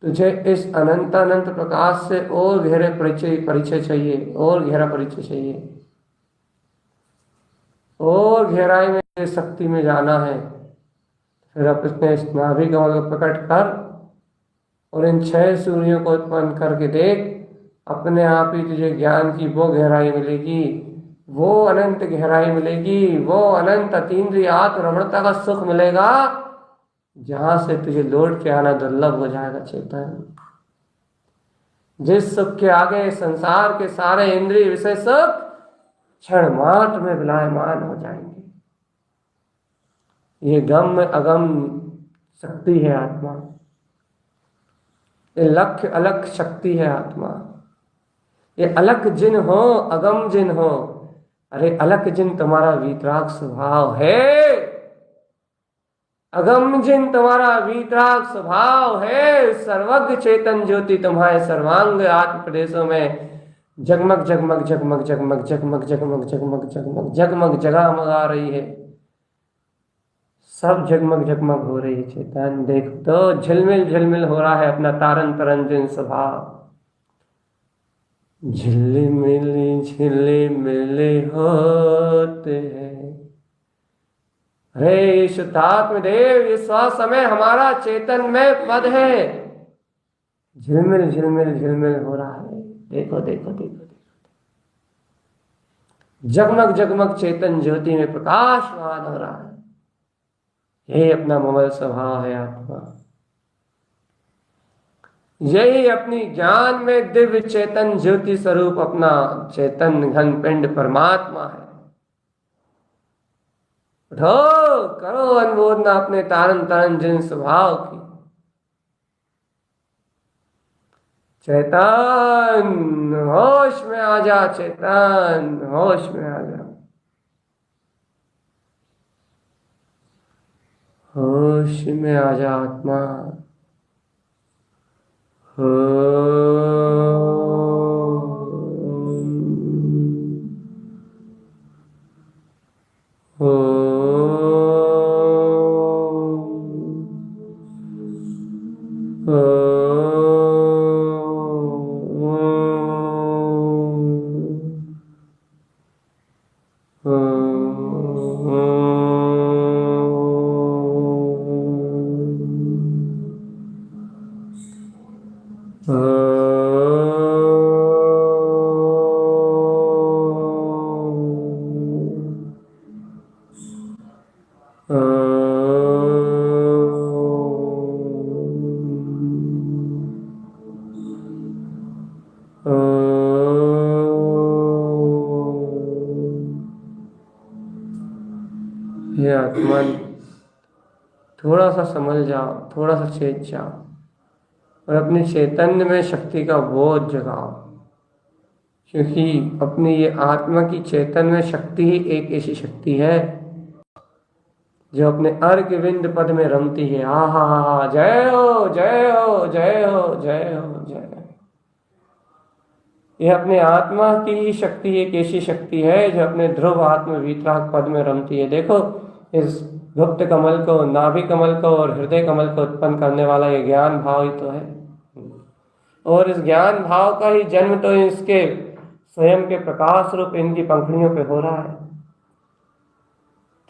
तुझे इस अनंत अनंत प्रकाश से और गहरे परिचय चाहिए, और गहरा परिचय चाहिए, और गहराई में शक्ति में जाना है, फिर अपने इस नाभि कमल को प्रकट कर और इन 6 सूर्यों को उत्पन्न करके देख, अपने आप ही तुझे ज्ञान की वो गहराई मिलेगी, वो अनंत गहराई मिलेगी, वो अनंत अतीन्द्रिय आत्मरमणता का सुख मिलेगा, जहां से तुझे लौट के आना दुर्लभ हो जाएगा चेतन। जिस सुख के आगे संसार के सारे इंद्रिय विषय सुख क्षण मात्र में विलायमान हो जाएंगे। ये गम अगम शक्ति है आत्मा, ये लक्ष्य अलग शक्ति है आत्मा। ये अलग जिन हो, अगम जिन हो। अरे अलग जिन तुम्हारा वीतराग स्वभाव है, अगम जिन तुम्हारा वीतराग स्वभाव है। सर्वज्ञ चेतन ज्योति तुम्हारे सर्वांग आत्म प्रदेशों में जगमग जगमग जगमग जगमग जगमग जगमग जगमग जगमग जगमग जगमगा रही है, सब जगमग जगमग हो रही है चेतन। देख तो झिलमिल झिलमिल हो रहा है अपना तारन तरंजन स्वभाव। झिल्ली होते हैं। हे शुद्धात्म देव, ये श्वास समय हमारा चेतन में पद है। झिलमिल हो रहा है। देखो देखो देखो, जगमग जगमग चेतन ज्योति में प्रकाशमान हो रहा है। यही अपना ममल स्वभाव है आत्मा। यही अपनी ज्ञान में दिव्य चेतन ज्योति स्वरूप अपना चेतन घन पिंड परमात्मा है। उठो, करो अनुमोदना अपने तारन तारन जिन स्वभाव की। चेतन होश में आ जा, चेतन होश में आ जा। होश में आ जा आत्मा। हे आत्मन, थोड़ा सा समझ जाओ, थोड़ा सा चेत जाओ और अपने चैतन्य में शक्ति का बोध जगाओ। क्योंकि अपनी ये आत्मा की चेतन में शक्ति ही एक ऐसी शक्ति है जो अपने अर्घ विंद पद में रमती है। हा हा हा, जय हो जय हो जय हो जय हो जय हो। यह अपने आत्मा की ही शक्ति एक ऐसी शक्ति है जो अपने ध्रुव आत्म वीतराग पद में रमती है। देखो, इस गुप्त कमल को, नाभि कमल को और हृदय कमल को उत्पन्न करने वाला ये ज्ञान भाव ही तो है। और इस ज्ञान भाव का ही जन्म तो इसके स्वयं के प्रकाश रूप इनकी पंखुड़ियों पे हो रहा है।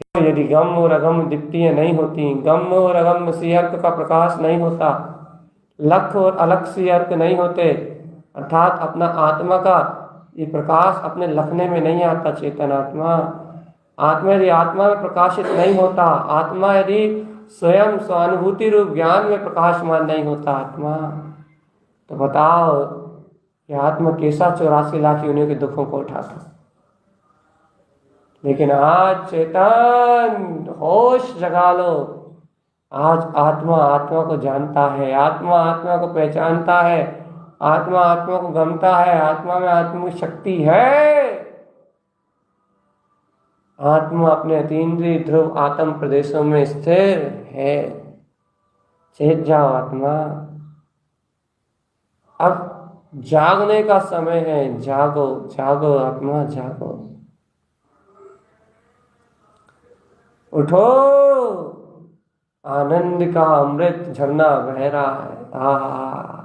तो यदि गम और अगम दीप्तियां नहीं होती, गम और अगम सियर्क का प्रकाश नहीं होता, लख और अलख सियर्क नहीं होते, अर्थात अपना आत्मा का ये प्रकाश अपने लखने में नहीं आता। चेतन आत्मा, आत्मा यदि आत्मा में प्रकाशित नहीं होता, आत्मा यदि स्वयं स्वानुभूति रूप ज्ञान में प्रकाशमान नहीं होता आत्मा, तो बताओ कि आत्मा कैसा 84 लाख योनियों के दुखों को उठाता। लेकिन आज चेतन होश जगा लो। आज आत्मा आत्मा को जानता है, आत्मा आत्मा को पहचानता है, आत्मा आत्मा को गमता है, आत्मा में आत्मा की शक्ति है। आत्मा अपने अतीन्द्रिय ध्रुव आत्म प्रदेशों में स्थिर है। चेत जाओ आत्मा, अब जागने का समय है। जागो जागो आत्मा, जागो, उठो। आनंद का अमृत झरना बह रहा है। आहा,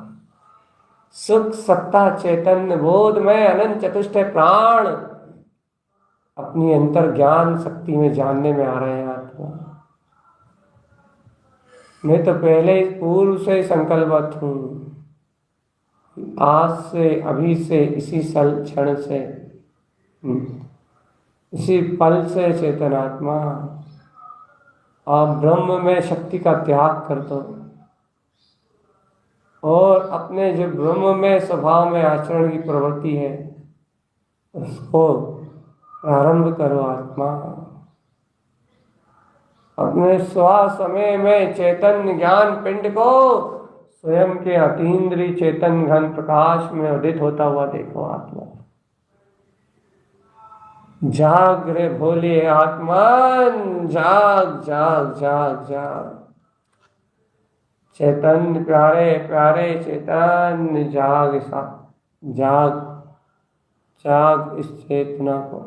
सुख सत्ता चैतन्य बोध में अनंत चतुष्ट प्राण अपनी अंतर ज्ञान शक्ति में जानने में आ रहे हैं आत्मा। मैं तो पहले ही पूर्व से संकल्पबद्ध हूँ, आज से, अभी से, इसी क्षण से, इसी पल से चेतन आत्मा आप ब्रह्म में शक्ति का त्याग कर दो और अपने जो ब्रह्म में स्वभाव में आचरण की प्रवृत्ति है उसको प्रारंभ करो आत्मा। अपने श्वास समय में चेतन ज्ञान पिंड को स्वयं के अतीन्द्रिय चेतन घन प्रकाश में उदित होता हुआ देखो आत्मा। जाग रे भोले आत्मन, जाग जाग जाग जाग। चैतन्य प्यारे प्यारे चेतन, जाग सा, जाग जाग इस चेतना को,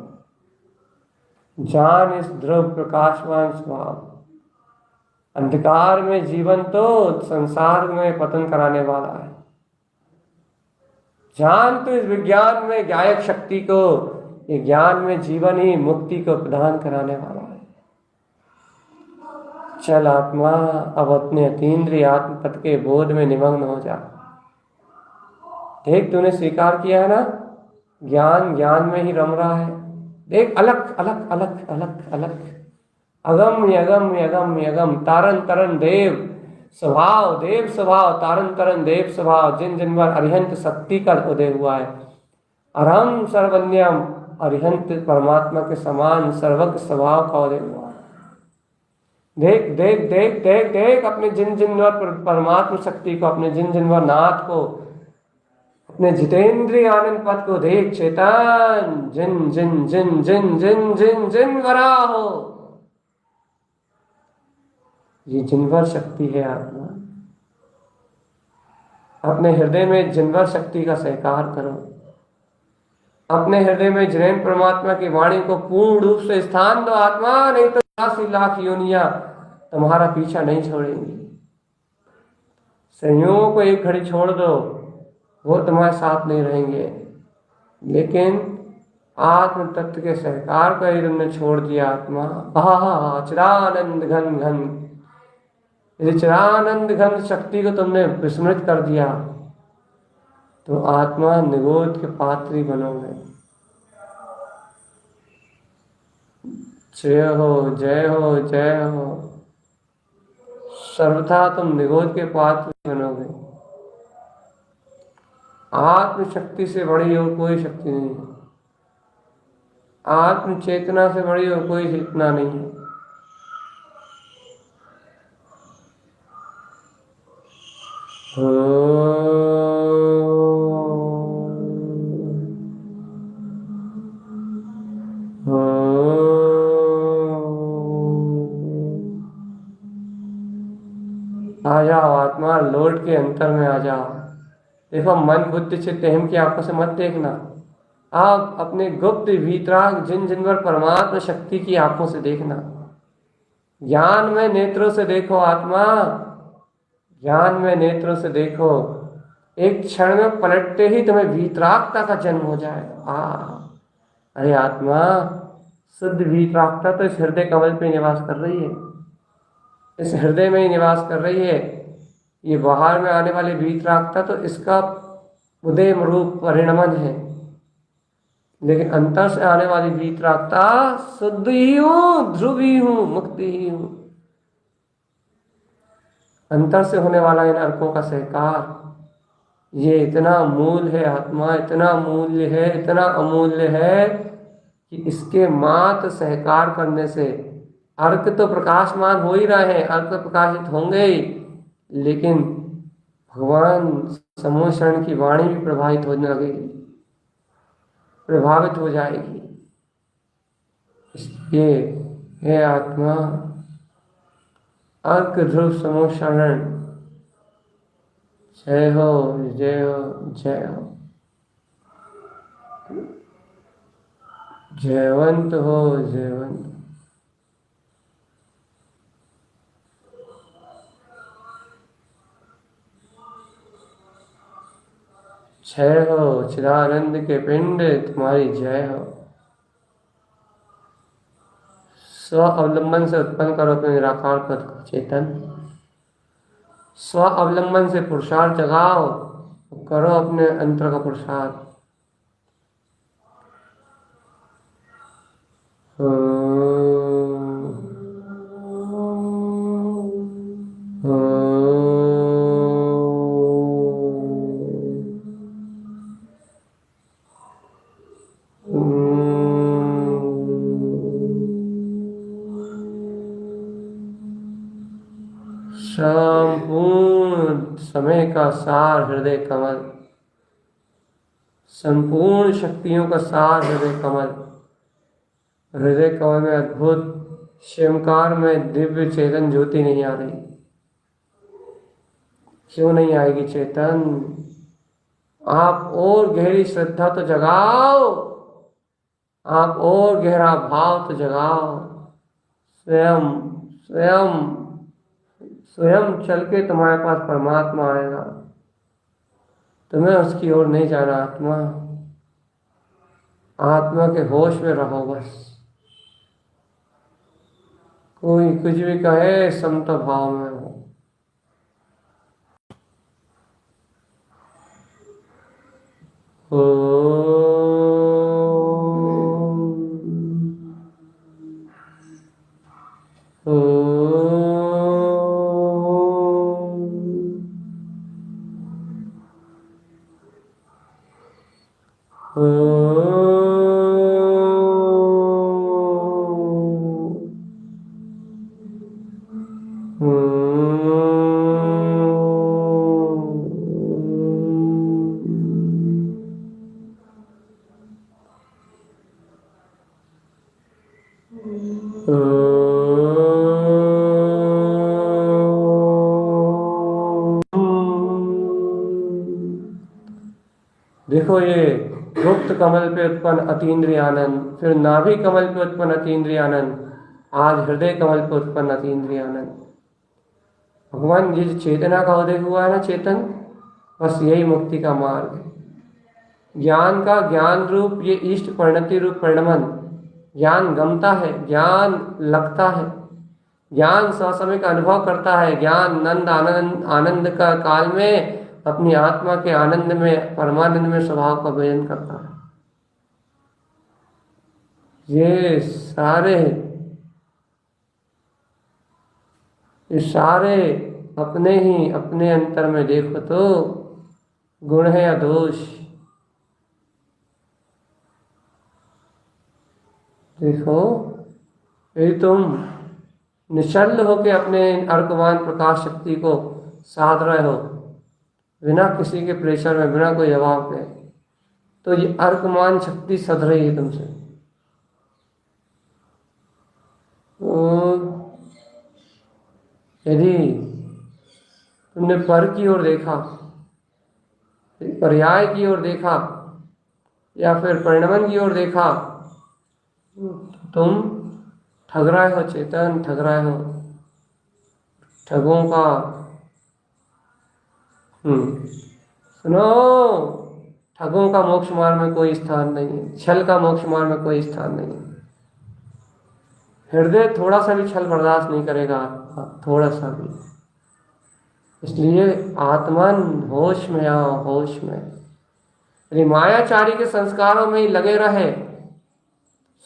जान इस ध्रुव प्रकाशमान स्वभाव। अंधकार में जीवन तो संसार में पतन कराने वाला है। ज्ञान तो इस विज्ञान में गायक शक्ति को, ये ज्ञान में जीवन ही मुक्ति को प्रदान कराने वाला है। चल आत्मा, अब अपने अतीन्द्रिय आत्मपद के बोध में निमग्न हो जा। देख, तूने स्वीकार किया है ना, ज्ञान ज्ञान में ही रम रहा है। देख, अलग अलग अलग अलग अलग, अगम यगम यगम यगम, तारन तरन देव स्वभाव, देव स्वभाव, तारन तरन देव स्वभाव, जिन जिन पर अरिहंत शक्ति का उदय हुआ है। अरहम सर्वन्यम, अरिहंत परमात्मा के समान सर्वज्ञ स्वभाव का उदय हुआ है। देख देख देख देख देख, अपने जिन जिन पर परमात्मा शक्ति को, अपने जिन जिन पर नाथ को, अपने जितेंद्रिय आनंद पद को देख चेतन, जिन जिन जिन जिन जिन जिन जिन वरा हो, ये जिनवर शक्ति है आत्मा। अपने हृदय में जिनवर शक्ति का स्वीकार करो। अपने हृदय में जिनेन्द्र परमात्मा की वाणी को पूर्ण रूप से स्थान दो आत्मा, नहीं तो 80 लाख योनियां तुम्हारा पीछा नहीं छोड़ेंगी। संयोगों को एक घड़ी छोड़ दो, वो तुम्हारे साथ नहीं रहेंगे, लेकिन आत्म तत्व के सहकार को ही तुमने छोड़ दिया आत्मा। आहा, चिदानंद घन घन, यदि चिदानंद घन शक्ति को तुमने विस्मृत कर दिया तो आत्मा निगोद के पात्री बनोगे। जय हो जय हो जय हो, सर्वथा तुम निगोद के पात्र बनोगे। आत्म शक्ति से बड़ी और कोई शक्ति नहीं है, आत्म चेतना से बड़ी और कोई चेतना नहीं है। आ जाओ आत्मा, लौट के अंतर में आ जाओ। देखो, मन बुद्धि चित्त अहम की आंखों से मत देखना, आप अपने गुप्त वीतराग जिन जिन पर परमात्मा शक्ति की आंखों से देखना। ज्ञान में नेत्रों से देखो आत्मा, ज्ञान में नेत्रों से देखो। एक क्षण में पलटते ही तुम्हें वीतरागता का जन्म हो जाएगा। अरे आत्मा, शुद्ध वीतरागता तो इस हृदय कमल पे निवास कर रही है, इस हृदय में ही निवास कर रही है। ये बाहर में आने वाली वीतरागता तो इसका उदय रूप परिणमन है, लेकिन अंतर से आने वाली वीतरागता शुद्ध ही हूं, ध्रुव ही हूं, मुक्ति ही हूं। अंतर से होने वाला इन अर्कों का सहकार, ये इतना मूल है आत्मा, इतना मूल्य है, इतना अमूल्य है कि इसके मात्र सहकार करने से अर्क तो प्रकाशमान हो ही रहे हैं, अर्क तो प्रकाशित होंगे ही, लेकिन भगवान समूह शरण की वाणी भी प्रभावित होने लगेगी, प्रभावित हो जाएगी। इसलिए हे आत्मा, अर्क ध्रुव समूह शरण, जय हो जय हो जय हो, जयवंत हो जयवंत। जय हो चिदानंद के पिंड, तुम्हारी जय हो। स्व अवलंबन से उत्पन्न करो अपने निराकार पद को चेतन, स्व अवलंबन से पुरुषार्थ जगाओ, करो अपने अंतर का पुरुषार्थ। संपूर्ण समय का सार हृदय कमल, संपूर्ण शक्तियों का सार हृदय कमल। हृदय कमल में अद्भुत शिवकार में दिव्य चेतन ज्योति नहीं आ रही। क्यों नहीं आएगी चेतन? आप और गहरी श्रद्धा तो जगाओ, आप और गहरा भाव तो जगाओ। स्वयं स्वयं स्वयं चल के तुम्हारे पास परमात्मा आएगा। तुम्हें उसकी ओर नहीं जाना। आत्मा आत्मा के होश में रहो बस। कोई कुछ भी कहे, समता भाव में हो। देखो ये गुप्त कमल पे उत्पन्न अतीन्द्रिय आनंद, फिर नाभि कमल पे उत्पन्न अतीन्द्रिय आनंद, आज हृदय कमल पे उत्पन्न अतीन्द्रिय आनंद। भगवान ये जो चेतना का उदय हुआ है ना, चेतन, बस यही मुक्ति का मार्ग है। ज्ञान का ज्ञान रूप ये इष्ट परिणति रूप परिणमन, ज्ञान गमता है, ज्ञान लगता है, ज्ञान ससमय का अनुभव करता है, ज्ञान नंद आनंद आनंद का काल में अपनी आत्मा के आनंद में, परमानंद में स्वभाव का व्यजन करता है। ये सारे अपने ही अपने अंतर में देखो तो गुण है या दोष। देखो यदि तुम निश्चल होके अपने अर्कवान प्रकाश शक्ति को साध रहे हो, बिना किसी के प्रेशर में, बिना कोई दबाव के, तो ये अर्कमान शक्ति सध रही है तुमसे। यदि तुमने पर की ओर देखा, पर्याय की ओर देखा, या फिर परिणमन की ओर देखा, तुम ठग रहे हो चेतन, ठग रहे हो। ठगों का सुनो, ठगों का मोक्ष मार्ग में कोई स्थान नहीं है, छल का मोक्ष मार्ग में कोई स्थान नहीं है। हृदय थोड़ा सा भी छल बर्दाश्त नहीं करेगा, थोड़ा सा भी। इसलिए आत्मन होश में आओ, होश में। यदि मायाचारी के संस्कारों में ही लगे रहे,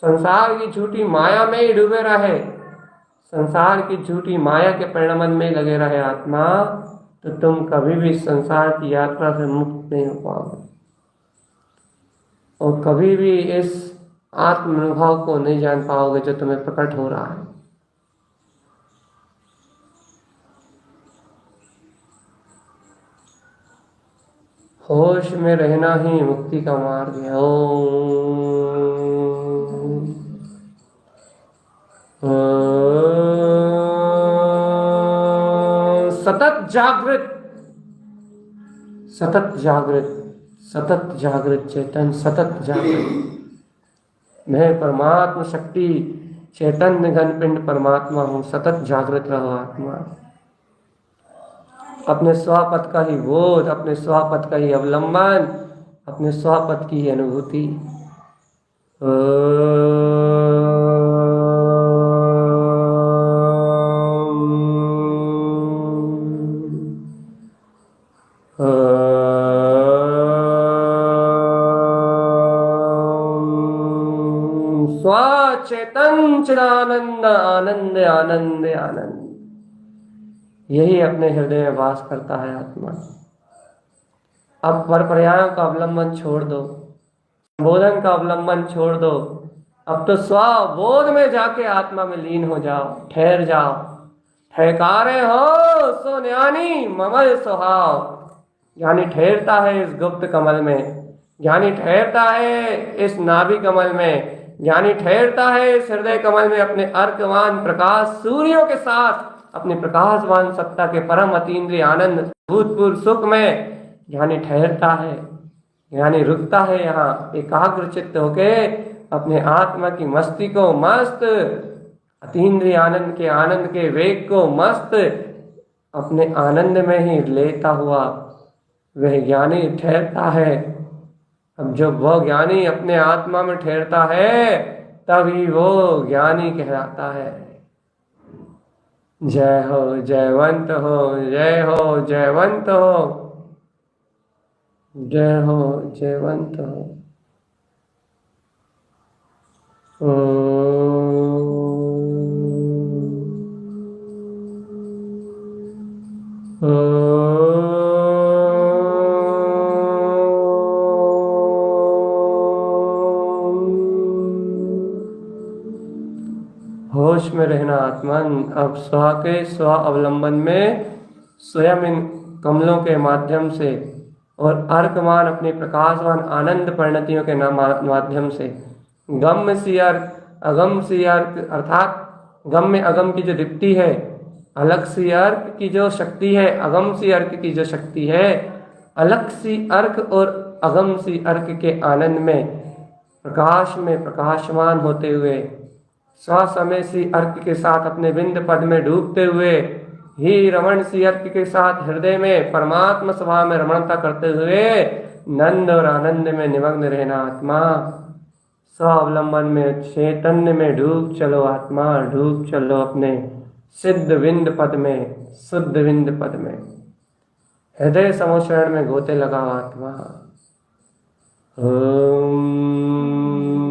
संसार की झूठी माया में ही डूबे रहे, संसार की झूठी माया के परिणमन में लगे रहे आत्मा, तो तुम कभी भी संसार की यात्रा से मुक्त नहीं हो पाओगे, और कभी भी इस आत्म अनुभव को नहीं जान पाओगे जो तुम्हें प्रकट हो रहा है। होश में रहना ही मुक्ति का मार्ग है। सतत जागृत, सतत जागृत, सतत जागृत चेतन, सतत जागृत। मैं परमात्मा शक्ति चैतन्य घन पिंड परमात्मा हूँ। सतत जागृत रहो आत्मा। अपने स्वपद का ही बोध, अपने स्वपद का ही अवलंबन, अपने स्वपद की ही अनुभूति। स्वचेतन चिदानंद आनंद आनंद आनंद, यही अपने हृदय में वास करता है आत्मा। अब पर पर्यायों का अवलंबन छोड़ दो, संबोधन का अवलंबन छोड़ दो। अब तो स्वबोध में जाके आत्मा में लीन हो जाओ, ठहर जाओ। ठहकारे हो सो ज्ञानी ममल स्वभाव। ज्ञानी ठहरता है इस गुप्त कमल में, ज्ञानी ठहरता है इस नाभि कमल में, ज्ञानी ठहरता है इस हृदय कमल में, अपने अर्कवान प्रकाश सूर्यों के साथ, अपने प्रकाशवान सत्ता के परम अतीन्द्रिय आनंद भूतपूर्व सुख में ज्ञानी ठहरता है। ज्ञानी रुकता है यहाँ, एकाग्र चित्त होके अपने आत्मा की मस्ती को मस्त, अतीन्द्रिय आनंद के वेग को मस्त, अपने आनंद में ही लेता हुआ वह ज्ञानी ठहरता है। अब जब वह ज्ञानी अपने आत्मा में ठहरता है तभी वो ज्ञानी कहलाता है। जय हो जयवंत हो, जय हो जयवंत हो, जय हो जयवंत हो। होश में रहना आत्मन। अब स्व के स्व अवलंबन में स्वयं इन कमलों के माध्यम से और अर्कमान अपनी प्रकाशवान आनंद परिणतियों के माध्यम से गम सी अर्क अगम सी अर्क अर्थात गम में अगम की जो दीप्ति है, अलग सी अर्क की जो शक्ति है, अगम सी अर्क की जो शक्ति है, अलग सी अर्क और अगम सी अर्क के आनंद में प्रकाश में प्रकाशमान होते हुए स्वसमय सी अर्क के साथ अपने बिंद पद में डूबते हुए ही रमण सी अर्क के साथ हृदय में परमात्मा स्वभाव में रमणता करते हुए नंद और आनंद में निमग्न रहना आत्मा। स्वावलंबन में चैतन्य में डूब चलो आत्मा, डूब चलो अपने सिद्ध विंद पद में, शुद्ध विंद पद में। हृदय समोचरण में गोते लगाओ आत्मा। ओम